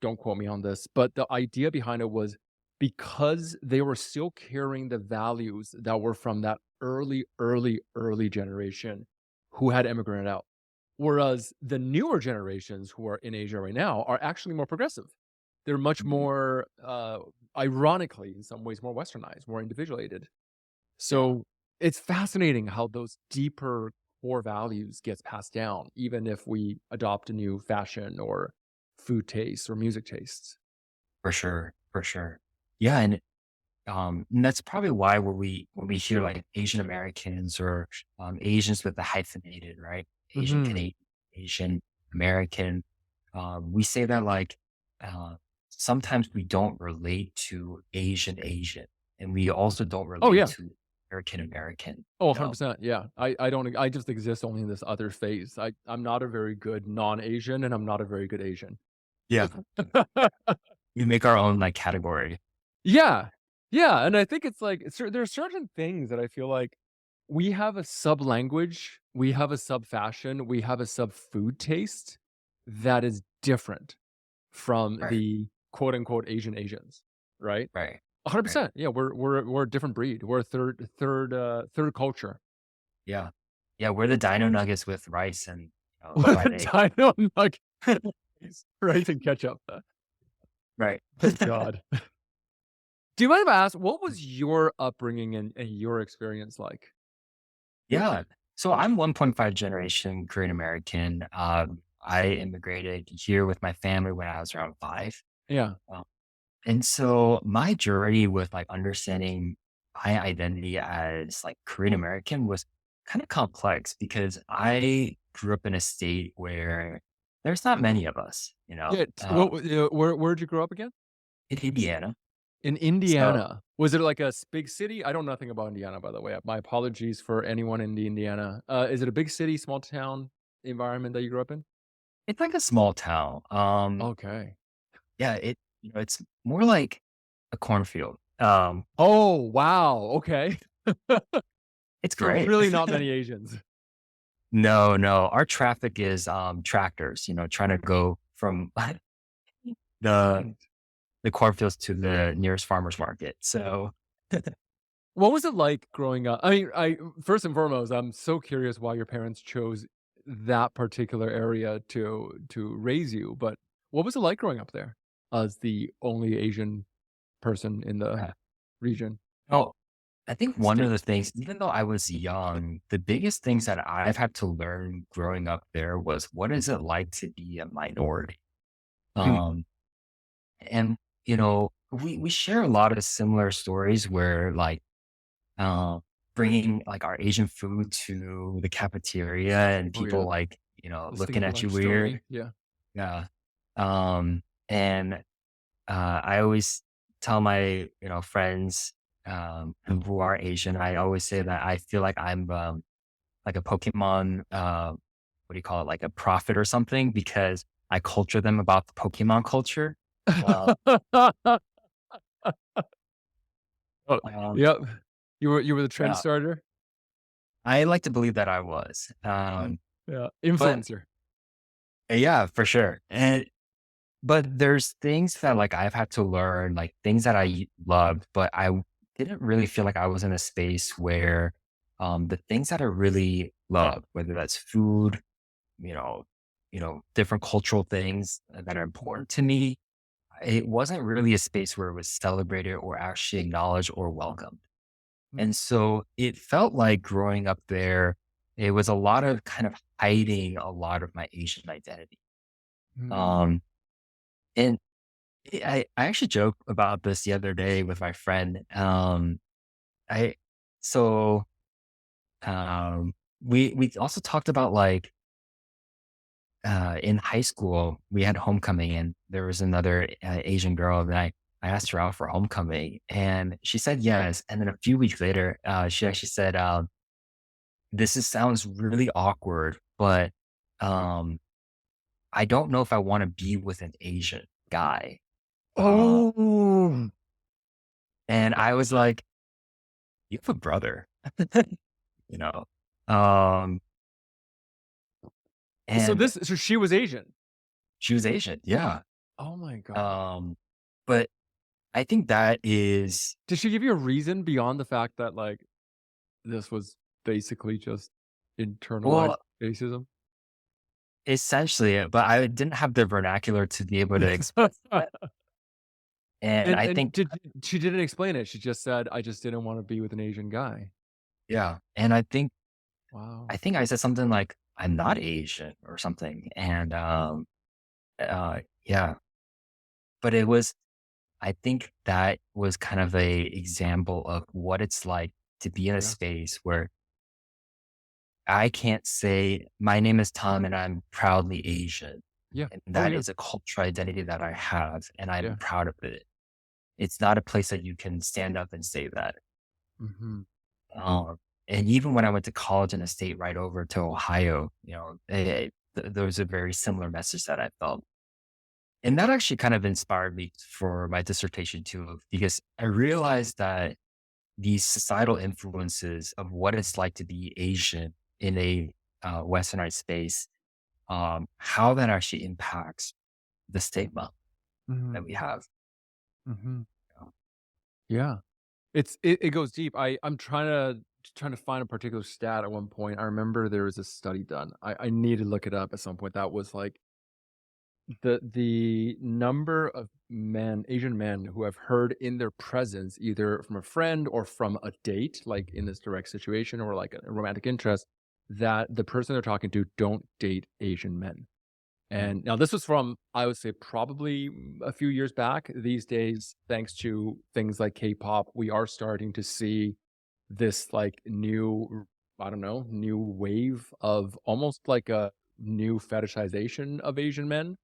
don't quote me on this, but the idea behind it was because they were still carrying the values that were from that early generation who had immigrated out. Whereas the newer generations who are in Asia right now are actually more progressive. They're much mm, more, ironically, in some ways, more westernized, more individuated. yeah, So it's fascinating how those deeper core values gets passed down, even if we adopt a new fashion or food tastes or music tastes. for sure, for sure. Yeah, and that's probably why when we hear like Asian Americans or Asians with the hyphenated, right? Asian Mhm. Canadian, Asian American, we say that like uh, sometimes we don't relate to Asian, and we also don't Oh, relate yeah. to American. Oh, You know, 100%, yeah. I don't I just exist only in this other phase. I'm not a very good non-Asian, and I'm not a very good Asian. yeah, we make our own like category. Yeah. Yeah, and I think it's like there are certain things that I feel like we have a sub-language, we have a sub-fashion, we have a sub-food taste that is different from Right, the quote unquote Asians, right? right, right. 100%. Yeah, we're a different breed. We're a third culture. Yeah, yeah. We're the Dino Nuggets with rice and With fried a egg. dino nuggets, rice and ketchup. Right. Oh god. Do you mind if I ask, what was your upbringing and your experience like? Yeah. So I'm 1.5 generation Korean American. I immigrated here with my family when I was around 5. Yeah. Uh, and so my journey with like understanding my identity as like Korean American was kind of complex because I grew up in a state where there's not many of us, Yeah, where'd you grow up again? in Indiana. In So Indiana. Was it like a big city? I know nothing about Indiana, by the way. My apologies for anyone in the Indiana. Is it a big city, small town environment that you grew up in? It's like a small town. Okay. Yeah, it's more like a cornfield. Oh, wow, okay. It's So great. really not many Asians. No, no, our traffic is, tractors, trying to go from the Right. the cornfields to the nearest farmer's market. So, What was it like growing up? I mean, I first and foremost, I'm so curious why your parents chose that particular area to raise you, but what was it like growing up there as the only Asian person in the uh, region? oh, I think one of the State? things, even though I was young, the biggest things that I've had to learn growing up there was what is it like to be a minority? Mm. Um, and we share a lot of similar stories where like bringing like our Asian food to the cafeteria and Oh, people yeah. like The looking stinky at you lunch weird. story. Yeah. Yeah. And I always tell my friends who are Asian. I always say that I feel like I'm like a Pokemon. What do you call it? Like a prophet or something because I culture them about the Pokemon culture. Uh, Oh, um, yep. You were the trend yeah, starter? I like to believe that I was. Yeah. But Influencer. yeah, for sure. But there's things that, like, I've had to learn, like, things that I loved, but didn't really feel like I was in a space where, the things that I really love, whether that's food, you know different cultural things that are important to me, it wasn't really a space where it was celebrated or actually acknowledged or welcomed. Mm, And so it felt like growing up there, it was a lot of kind of hiding a lot of my Asian identity. mm. Um, and I actually joked about this the other day with my friend. I so we also talked about like in high school we had homecoming and there was another Asian girl that I asked her out for homecoming and she said yes. And then a few weeks later, she actually said, sounds really awkward, but um, I don't know if I want to be with an Asian guy." Uh, Oh! and I was like, "You have a brother." You know? Um, and So she was Asian? she was Asian, yeah. Oh my god. Um, but I think that is Did she give you a reason beyond the fact that, like, this was basically just internalized well, racism? essentially it, but I didn't have the vernacular to be able to express that. And I And think did she didn't explain it, she just said, "I just didn't wanna be with an Asian guy." yeah, and I Wow. think I said something like, "I'm not Asian," or something, and, yeah, but I think that was kind of a example of what it's like to be in a Yeah. space where I can't say, "My name is Tom and I'm proudly Asian." Yeah. And Oh, that yeah. is a cultural identity that I have, and I'm Yeah. proud of it. It's not a place that you can stand up and say that. Mhm. Um, and even when I went to college in a state right over to Ohio, there was a very similar message that I felt. And that actually kind of inspired me for my dissertation too, because I realized that these societal influences of what it's like to be Asian in a westernized space, how that actually impacts the stigma that Mhm. we have. Mhm. You know? Yeah. It goes deep. I'm trying to find a particular stat at one point. I remember there was a study done. I need to look it up at some point. That was like the number of men, Asian men, who have heard in their presence, either from a friend or from a date, like in this direct situation or like a romantic interest, that the person they're talking to don't date Asian men. Mm, And now this was from, I would say, probably a few years back. These days, thanks to things like K-pop, we are starting to see this like new, I don't know, new wave of almost like a new fetishization of Asian men,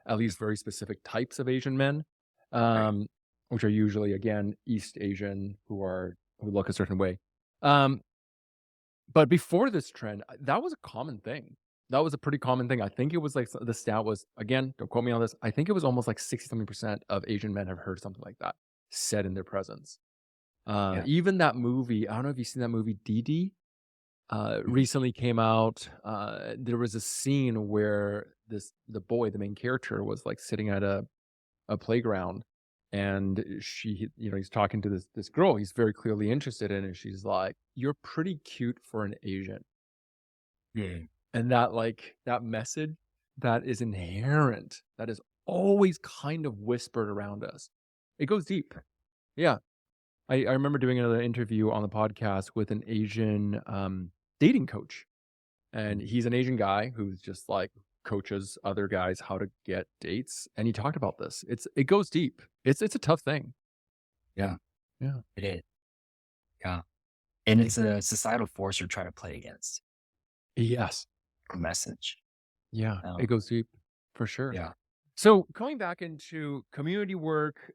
at least very specific types of Asian men, right. um, which are usually again East Asian who look a certain way. Um, but before this trend, that was a common thing. That was a pretty common thing. I think it was like the stat was, again, don't quote me on this. I think it was almost like 60 something percent of Asian men have heard something like that said in their presence. Yeah. Even that movie, I don't know if you've seen that movie Dee Mhm. recently came out. There was a scene where the boy, the main character, was like sitting at a playground, and he's talking to this girl he's very clearly interested in, and she's like, "You're pretty cute for an Asian." Yeah. And that, like, that message that is inherent, that is always kind of whispered around us. It goes deep. Yeah. I remember doing another interview on the podcast with an Asian, dating coach, and Mm. he's an Asian guy who's just, like, coaches other guys how to get dates, and he talked about this. It goes deep. It's a tough thing. Yeah, Yeah. it is. Yeah. And it's a societal force you're trying to play against Yes. a message. Yeah, it Um, goes deep, for sure. yeah. So going back into community work,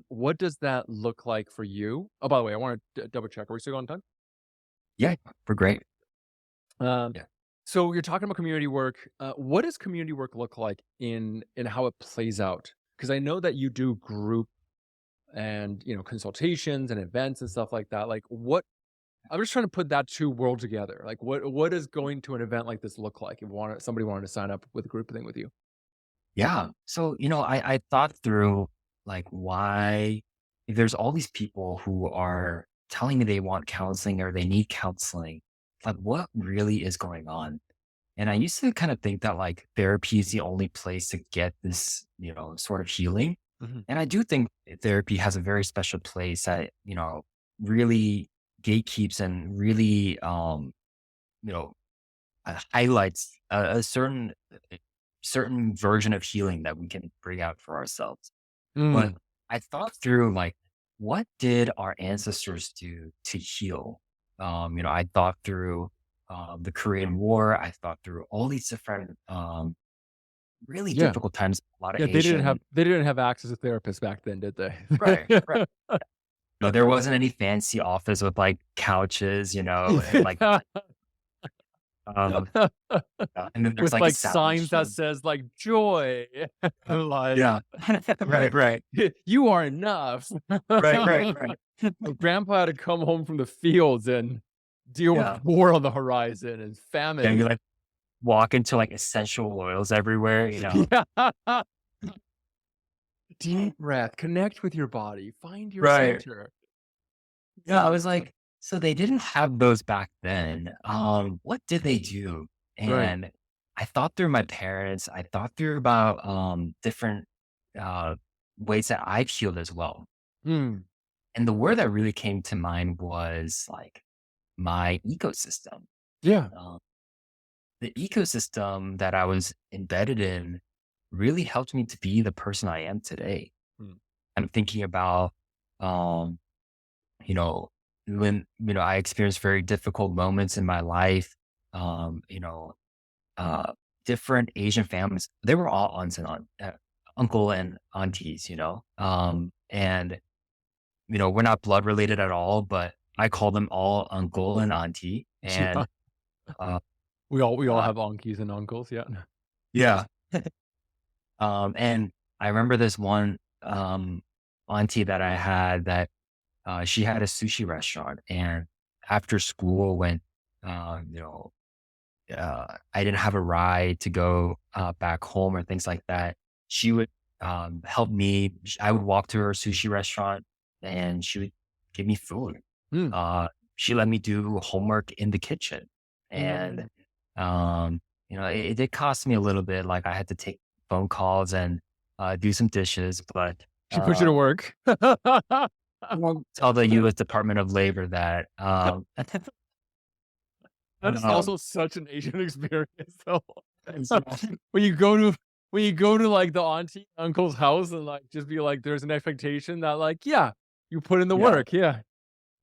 what does that look like for you? Oh, by the way, I want to double check. Are we still on time? Yeah. We're great. Um, Yeah. so you're talking about community work. What does community work look like in how it plays out? Because I know that you do group and consultations and events and stuff like that. Like what? I'm just trying to put that two world together. Like what does going to an event like this look like? If somebody wanted to sign up with a group thing with you. Yeah. So, I thought through like why if there's all these people who are telling me they want counseling or they need counseling, like what really is going on? And I used to kind of think that like therapy is the only place to get this, sort of healing. Mhm. And I do think therapy has a very special place that, really gatekeeps and really, you know, highlights a certain version of healing that we can bring out for ourselves. But Mm, I thought through like, what did our ancestors do to heal? I thought through the Korean War. I thought through all these different, really yeah. difficult times. A lot of Yeah, Asian. they didn't have access to therapists back then, did they? Right, right. No, there wasn't any fancy office with like couches, and like, Yeah. um, and then there's With, like a like, salad signs that machine. says, like, "Joy." Like, Yeah, right, right, "You are enough." right, right, right. My grandpa had to come home from the fields and deal with Yeah, war on the horizon and yeah. famine. You like walk into like essential oils everywhere. Yeah. Deep breath, connect with your body, find your Right. center. Yeah, I was like, so they didn't have those back then. What did they do? Right. And I thought through my parents. I thought through about different uh ways that I've healed as well. Mm. And the word that really came to mind was like my ecosystem. Yeah. Um, the ecosystem that I was embedded in really helped me to be the person I am today. Mm. I'm thinking about, um, you know, when, I experienced very difficult moments in my life, um, you know, uh, different Asian families, they were all aunts and uncle and aunties, and, we're not blood related at all, but I call them all uncle and auntie. Yeah. And, uh, We all uh, have unkies and uncles, yeah. yeah. And I remember this one, auntie that I had that, she had a sushi restaurant, and after school when, I didn't have a ride to go, back home or things like that, she would, help me. I would walk to her sushi restaurant and she would give me food. Mm. Uh, she let me do homework in the kitchen. And, Mm. um, it did cost me a little bit. Like I had to take phone calls and, do some dishes, but, She put you to work. I won't tell the U.S. Department of Labor that, That is um, also such an Asian experience, though. it's not- When you go to like, the auntie, uncle's house and, like, just be like, there's an expectation that, like, yeah, you put in the yeah, work, yeah.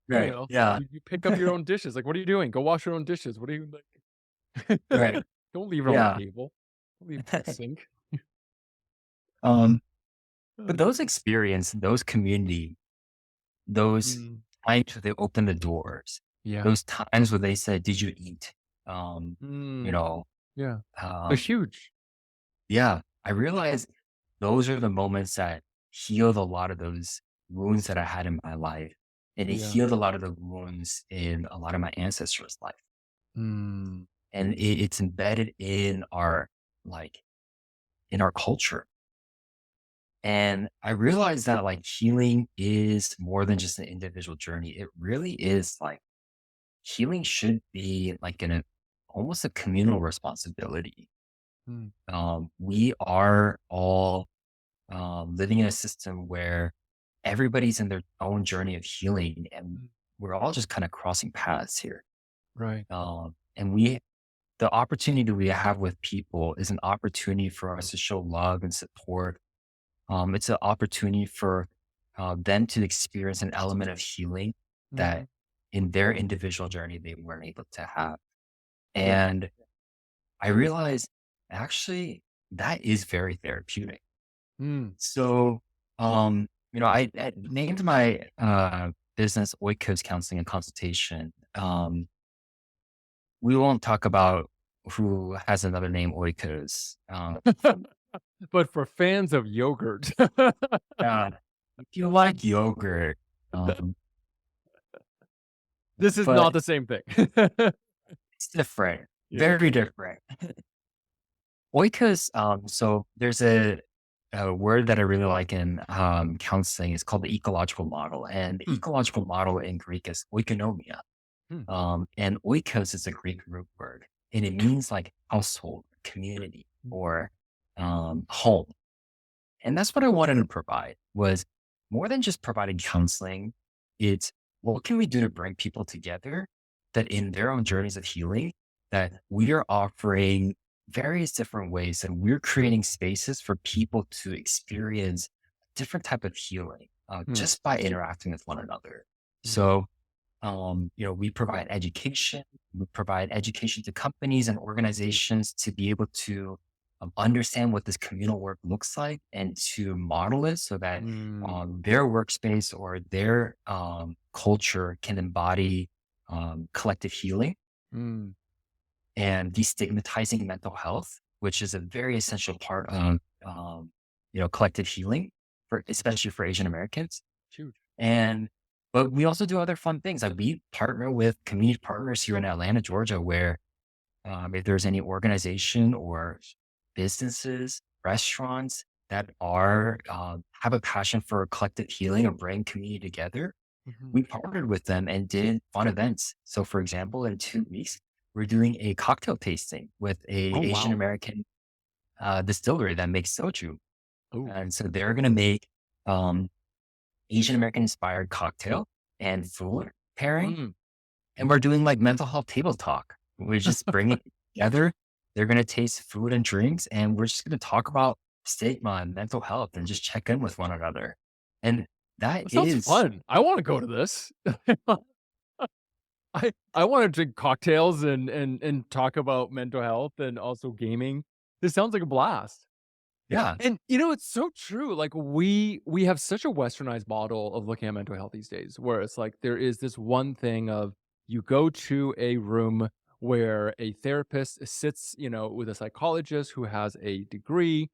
right, yeah, You pick up your own dishes, like, "What are you doing? Go wash your own dishes. What are you, like" right, Don't leave it on the yeah. table. Don't leave it in the sink. Um, Uh, but those experience, those community, those mm, times where they open the doors, yeah. those times where they said, "Did you eat?" Um, you Mm, know, Yeah. It's Um, huge. yeah, I realized those are the moments that healed a lot of those wounds that I had in my life. And it Yeah. healed a lot of the wounds in a lot of my ancestors' life. Mm. And it's embedded in like, in our culture. And I realized that like healing is more than just an individual journey. It really is like healing should be like almost a communal responsibility. Mm. We are all living in a system where everybody's in their own journey of healing, and Mm. we're all just kind of crossing paths here. Right. And the opportunity we have with people is an opportunity for us to show love and support. It's an opportunity for them to experience an element of healing that Mhm. in their individual journey they weren't able to have. Yeah. And I realized actually that is very therapeutic. Mm. So, I named my business Oikos Counseling and Consultation. We won't talk about who has another name Oikos. But for fans of yogurt, Yeah, if you like yogurt, um, this is not but the same thing. it's different, Yeah. very different. Oikos, so there's a word that I really like in counseling. It's called the ecological model, and the Hmm. ecological model in Greek is oikonomia. Hmm. And oikos is a Greek root word, and it means like household, community, or home. And that's what I wanted to provide was more than just providing counseling. It's what can we do to bring people together that in their own journeys of healing, that we are offering various different ways and we're creating spaces for people to experience different type of healing Hmm. just by interacting with one another. Mhm. So we provide education. We provide education to companies and organizations to be able to understand what this communal work looks like and to model it so that Mm. their workspace or their culture can embody collective healing Mm. and destigmatizing mental health, which is a very essential part of collective healing for especially for Asian Americans. Huge. And but we also do other fun things. Like we partner with community partners here in Atlanta, Georgia, where if there's any organization or businesses, restaurants that are have a passion for collective healing or bring community together, Mhm. we partnered with them and did fun events. So, for example, in 2 weeks, we're doing a cocktail tasting with a Oh, Asian wow. American distillery that makes soju, Oh. and so they're going to make um, Asian American inspired cocktail and food pairing. Mm. And we're doing like mental health table talk. We're just bringing it together. They're going to taste food and drinks, and we're just going to talk about stigma and mental health and just check in with one another. And that That sounds is, fun. I wanna go to this. I wanna drink cocktails and talk about mental health and also gaming. This sounds like a blast. yeah, And, it's so true, like, we have such a westernized model of looking at mental health these days, where it's like there is this one thing of you go to a room where a therapist sits, with a psychologist who has a degree,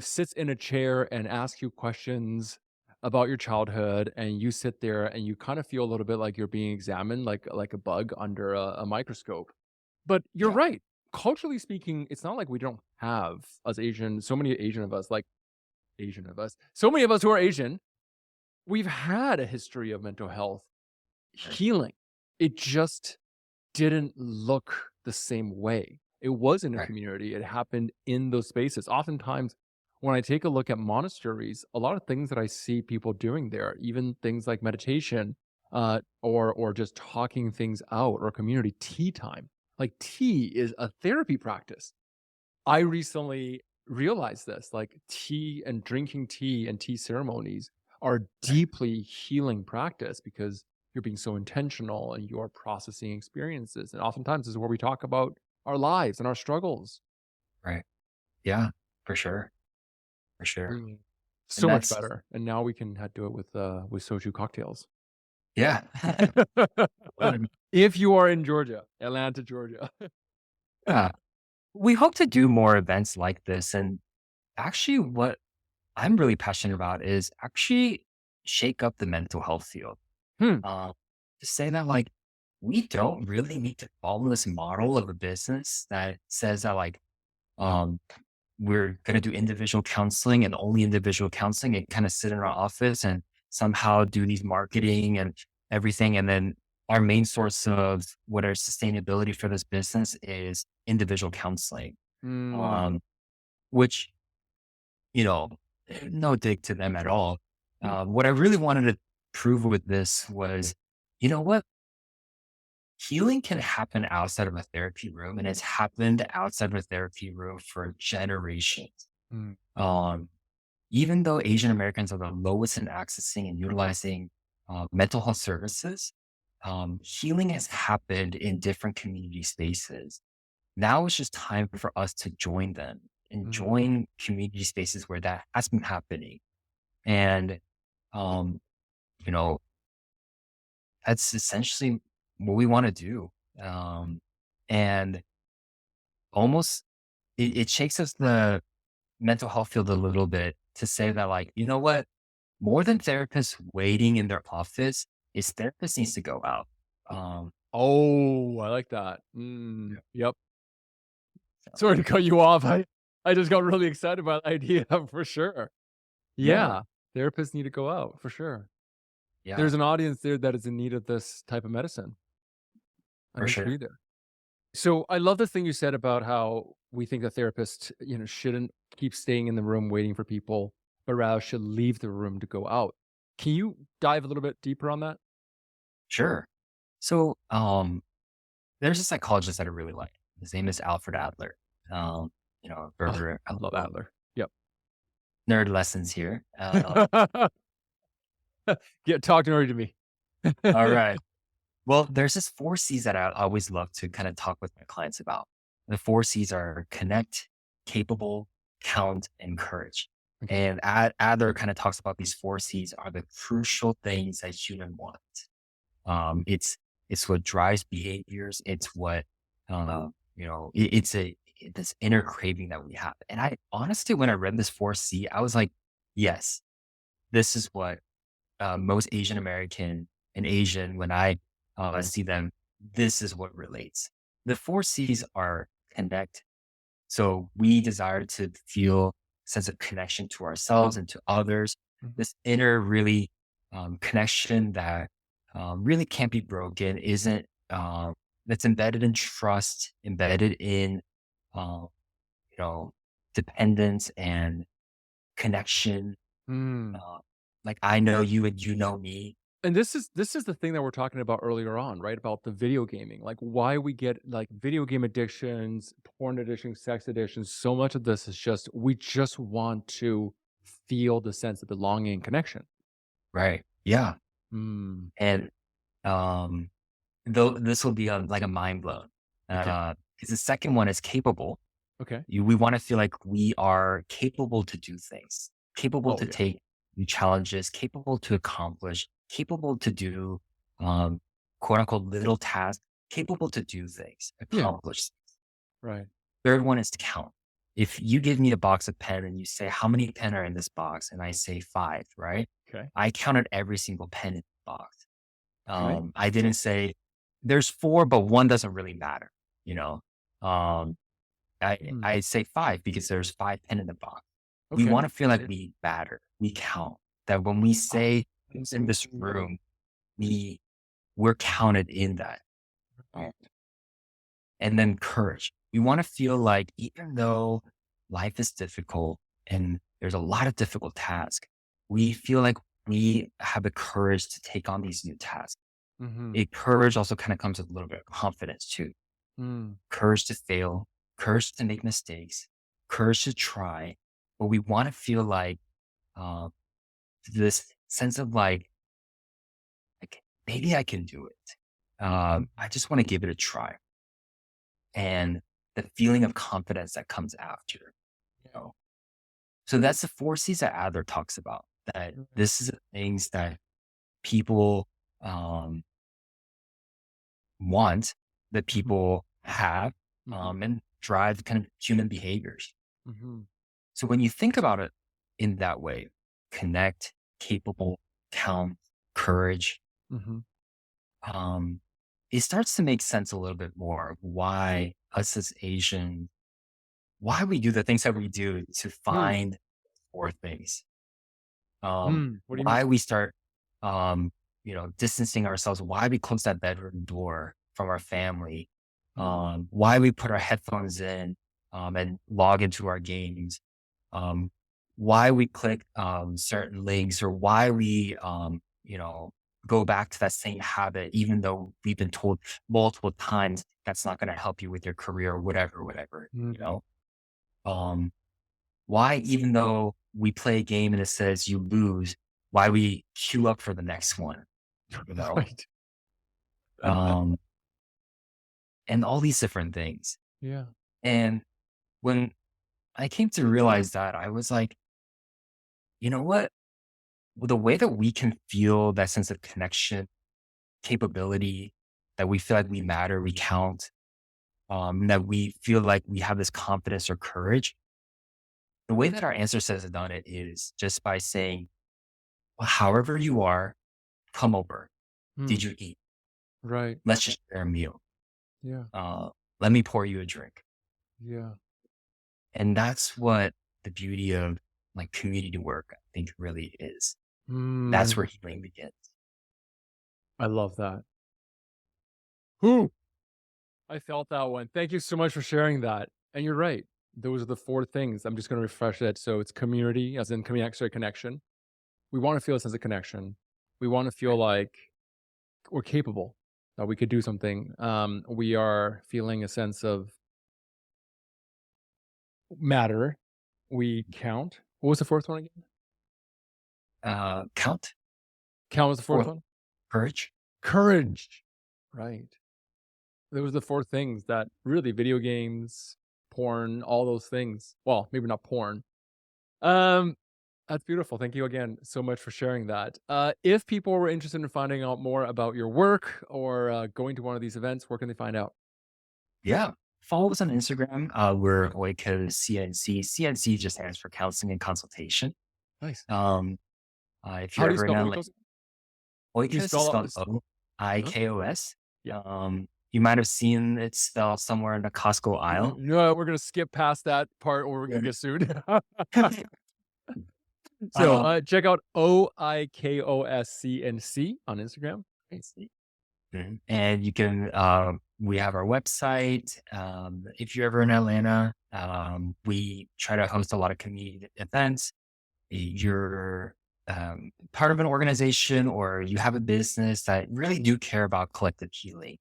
sits in a chair and asks you questions about your childhood, and you sit there and you kinda feel a little bit like you're being examined like a bug under a microscope. But you're yeah, right. Culturally speaking, it's not like we don't have us Asian so many Asian of us, like Asian of us so many of us who are Asian, we've had a history of mental health healing. It just didn't look the same way. It was in a right, community, it happened in those spaces. Oftentimes, when I take a look at monasteries, a lot of things that I see people doing there, even things like meditation, or just talking things out or community tea time. Like tea is a therapy practice. I recently realized this, like tea and drinking tea and tea ceremonies are right, deeply healing practice because you're being so intentional and you're processing experiences. And oftentimes this is where we talk about our lives and our struggles. right. Yeah, for sure, for sure. Mm. And So much that's, better. And now we can do it with soju cocktails. yeah. Um, If you are in Georgia, Atlanta, Georgia. yeah. We hope to do more events like this. And actually, what I'm really passionate about is actually shake up the mental health field. Hmm. Uh, to say that, like, we don't really need to follow this model of a business that says that, like, um, we're going to do individual counseling and only individual counseling and kind of sit in our office and somehow do these marketing and everything. And then our main source of what our sustainability for this business is individual counseling, Mm. um, which, you know, no dig to them at all. What I really wanted to prove with this was, you know what? Healing can happen outside of a therapy room, and it's happened outside of a therapy room for generations. Mm. Um, Even though Asian Americans are the lowest in accessing and utilizing mental health services, healing has happened in different community spaces. Now it's just time for us to join them and Mm. join community spaces where that has been happening. And, um, you know, that's essentially what we want to do. Um, and almost it shakes us the mental health field a little bit to say that, like, you know what? More than therapists waiting in their office is therapist needs to go out. Um, Oh, I like that. Yeah. Yep. so, Sorry to cut you off. I just got really excited about the idea for sure. yeah, Yeah, therapists need to go out for sure. yeah, There's an audience there that is in need of this type of medicine. I for agree sure. there. So I love the thing you said about how we think a therapist, shouldn't keep staying in the room waiting for people, but rather should leave the room to go out. Can you dive a little bit deeper on that? Sure. So, there's a psychologist that I really like. His name is Alfred Adler. Oh, For love Adler. Yep. nerd lessons here. Get talk nerdy to me. All right. Well, there's this four C's that I always love to kind of talk with my clients about. The four C's are connect, capable, count, and courage. Okay. And Adler kind of talks about these four C's are the crucial things that human want. It's what drives behaviors. It's what it's a this inner craving that we have. And I honestly, when I read this four C, I was like, yes, this is what most Asian American and Asian, when I see them, this is what relates. The four C's are connect. So we desire to feel sense of connection to ourselves and to others. Mhm. This inner really connection that really can't be broken, isn't that's embedded in trust, embedded in uh, you know dependence and connection. Mm. Uh, like I know you and you know me. And this is the thing that we're talking about earlier on, right? About the video gaming, like why we get like video game addictions, porn addictions, sex addictions. So much of this is just we just want to feel the sense of belonging and connection. Right. Yeah. Mm. And um though this will be like a mind blown. Okay. 'Cause the second one is capable. Okay. We want to feel like we are capable to do things, capable Oh to yeah. take new challenges, capable to accomplish, capable to do um quote unquote little tasks, capable to do things, Yeah. accomplish. Right. Third one is to count. If you give me a box of pen and you say, how many pen are in this box? And I say five, right? Okay. I counted every single pen in the box. Right. I didn't say there's four, but one doesn't really matter. You know, um, Mm. I say five because there's five pen in the box. We Okay. want to feel like we matter. We count. That when we say who's in this room, we we're counted in that. Um, And then courage. We want to feel like even though life is difficult and there's a lot of difficult tasks, we feel like we have the courage to take on these new tasks. Mm-hmm. A courage also kind of comes with a little bit of confidence too. Mm. Courage to fail, courage to make mistakes, courage to try. But we want to feel uh, this sense of like maybe I can do it. I just want to give it a try. And the feeling of confidence that comes after, you know. So that's the four C's that Adler talks about. That Right. this is the things that people um, want, that Mhm. people have, Mhm. and drive kind of human behaviors. Mhm. So when you think about it in that way, connect, capable, count, courage, Mhm. um, it starts to make sense a little bit more of why us as Asian, why we do the things that we do to Hmm. find four things. What do you mean? Why we start, um, distancing ourselves, why we close that bedroom door from our family, Mm. why we put our headphones in, and log into our games, um, why we click certain links, or why we, go back to that same habit, even though we've been told multiple times that's not going to help you with your career or whatever, Mm. Um, why, even though we play a game and it says you lose, why we queue up for the next one, you know? Right. Um, and all these different things. Yeah. And when I came to realize that, I was like, you know what? Well, the way that we can feel that sense of connection, capability, that we feel like we matter, we count, that we feel like we have this confidence or courage, the way that our ancestors have done it is just by saying, well, however you are, come over. Hmm. Did you eat? Right. Let's just share a meal. Yeah. Uh, Let me pour you a drink. Yeah. And that's what the beauty of like community work, I think, really is. That's Mm. where healing begins. I love that. Whew. I felt that one. Thank you so much for sharing that. And you're right. Those are the 4 things. I'm just gonna refresh it. So it's community, as in connection. We wanna feel a sense of connection. We wanna feel like we're capable, that we could do something. We are feeling a sense of matter. We count. What was the 4th one again? Count Count was the 4th for one? courage. Courage. Right. Those are the 4 things that really video games, porn, all those things, well, maybe not porn. Um, that's beautiful. Thank you again so much for sharing that. If people were interested in finding out more about your work or, going to one of these events, where can they find out? Yeah. Follow us on Instagram. We're Oikos CNC. CNC just stands for counseling and consultation. Nice. If How you're do you ever in spell LA, Oikos? Can you Oikos is spell out spelled this? Huh? Oikos. Yeah. You might have seen it spelled somewhere in the Costco aisle. No, we're gonna skip past that part or we're gonna get sued. So, um, check out OIKOSCNC on Instagram. Thanks. And you can, we have our website. If you're ever in Atlanta, we try to host a lot of community events. You're part of an organization or you have a business that really do care about collective healing.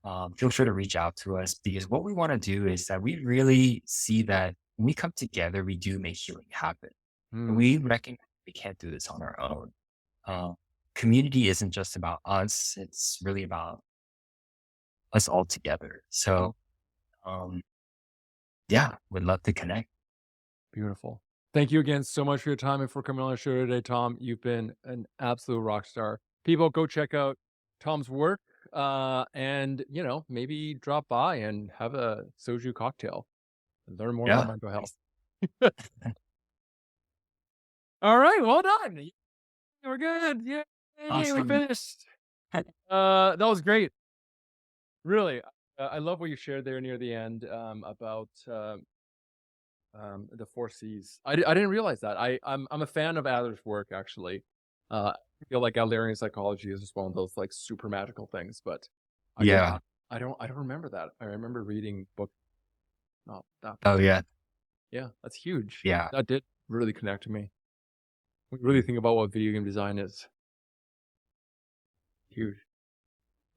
Mm. Feel free to reach out to us because what we want to do is that we really see that when we come together, we do make healing happen. And Mm. we recognize we can't do this on our own. Uh, Community isn't just about us, it's really about us all together. So, um, yeah, would love to connect. Beautiful. Thank you again so much for your time and for coming on the show today, Tom. You've been an absolute rock star. People, go check out Tom's work, and maybe drop by and have a soju cocktail and learn more about Yeah. mental health. All right, well done. We're good. Yay, we Awesome. finished. That was great. Really, I love what you shared there near the end, about the 4 Cs. I didn't realize that. I'm a fan of Adler's work, actually. I feel like Adlerian psychology is just one of those, like, super magical things, but I did Yeah. I don't remember that. I remember reading book not that Oh, yeah. yeah, that's huge. Yeah. That did really connect to me. When you really think about what video game design is, huge.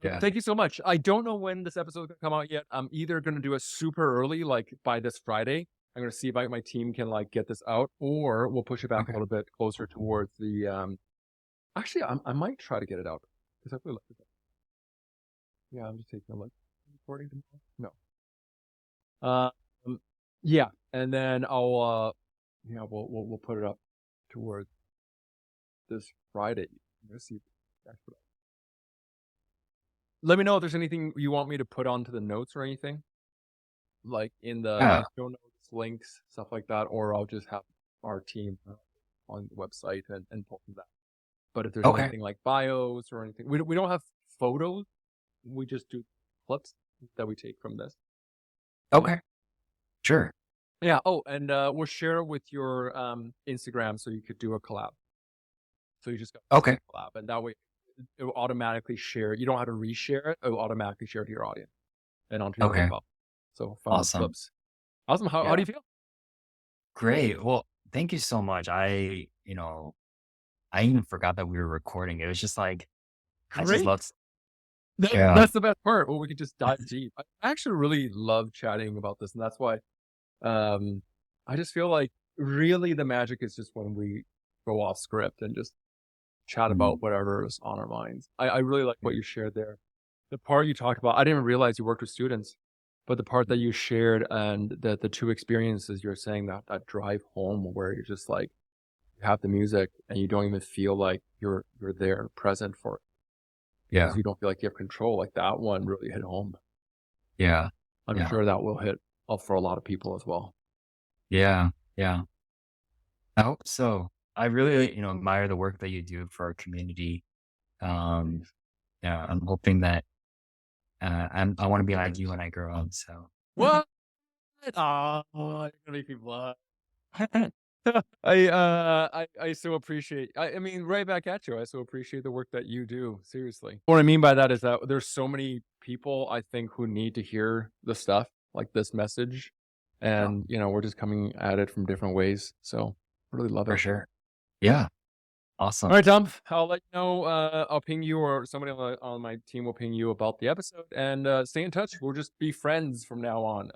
Yeah. Thank you so much. I don't know when this episode is gonna come out yet. I'm either gonna do it super early, like by this Friday. I'm gonna see if my team can like get this out, or we'll push it back a Okay. little bit closer towards the. Actually, I might try to get it out because I really like it. Yeah, I'm just taking a look. Recording tomorrow? No. Yeah, and then yeah, we'll put it up towards this Friday. Let's see. Let me know if there's anything you want me to put onto the notes or anything. like in Yeah. the show notes, links, stuff like that, or I'll just have our team on the website and post that. But if there's Okay. anything like bios or anything, we don't have photos. We just do clips that we take from this. Yeah. Okay. Sure. Yeah. Oh, and we'll share with your Instagram so you could do a collab. So you just got Okay. collab, and that way it will automatically share. You don't have to reshare it; it will automatically share to your audience and onto your Okay. profile. So fun with Awesome. clips. Awesome. How do Yeah. you feel? Great. Well, thank you so much. I even forgot that we were recording. It was just like, I just Great. love, yeah. That's the best part. Well, we could just dive deep. I actually really love chatting about this, and that's why um, I just feel like really the magic is just when we go off script and just chat about Mm, whatever is on our minds. I really like what you shared there. The part you talked about, I didn't even realize you worked with students, but the part that you shared and the two experiences you're saying that drive home where you're just like you have the music and you don't even feel like you're there present for it because yeah. you don't feel like you have control. Like that one really hit home. Yeah. I'm Yeah. sure that will hit up for a lot of people as well. Yeah. Yeah. I hope so. I really, admire the work that you do for our community. Um, yeah, I'm hoping that I want to be like you when I grow up. So, What? Oh, you're gonna make me blush. I so appreciate I mean, right back at you. I so appreciate the work that you do, seriously. What I mean by that is that there's so many people, I think, who need to hear the stuff, like this message, yeah, and, we're just coming at it from different ways, so really love for it. sure. Yeah, awesome. Alright, Tom, I'll let you know, I'll ping you or somebody on my team will ping you about the episode, and, stay in touch. We'll just be friends from now on.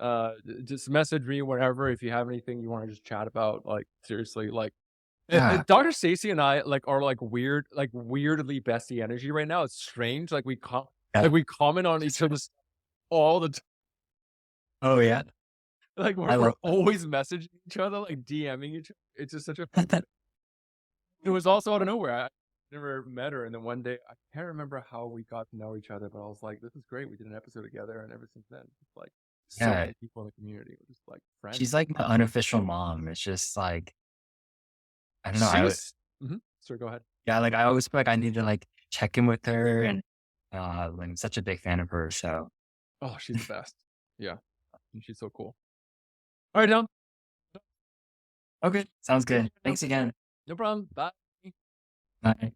Just message me whenever if you have anything you wanna just chat about, like, seriously, like Yeah, Dr. Stacy and I, like, are, like, weirdly bestie energy right now. It's strange, yeah. we comment on each other's all the time. Oh yeah, Like, I we're love always messaging each other, like, DMing each other. It's just such a fun that. it was also out of nowhere. I never met her, and then one day I can't remember how we got to know each other, but I was like, "This is great. We did an episode together," and ever since then, it's like so Yeah, many people in the community were just, like, friends. she's like my unofficial mom. It's just like I don't know. She was Sorry, go ahead. Yeah, like I always feel like I need to like check in with her, and like, I'm such a big fan of her. So Oh, she's the best. Yeah, and she's so cool. Alright, Tom. okay, sounds Take good. care now. Thanks again. No problem. Bye. Bye.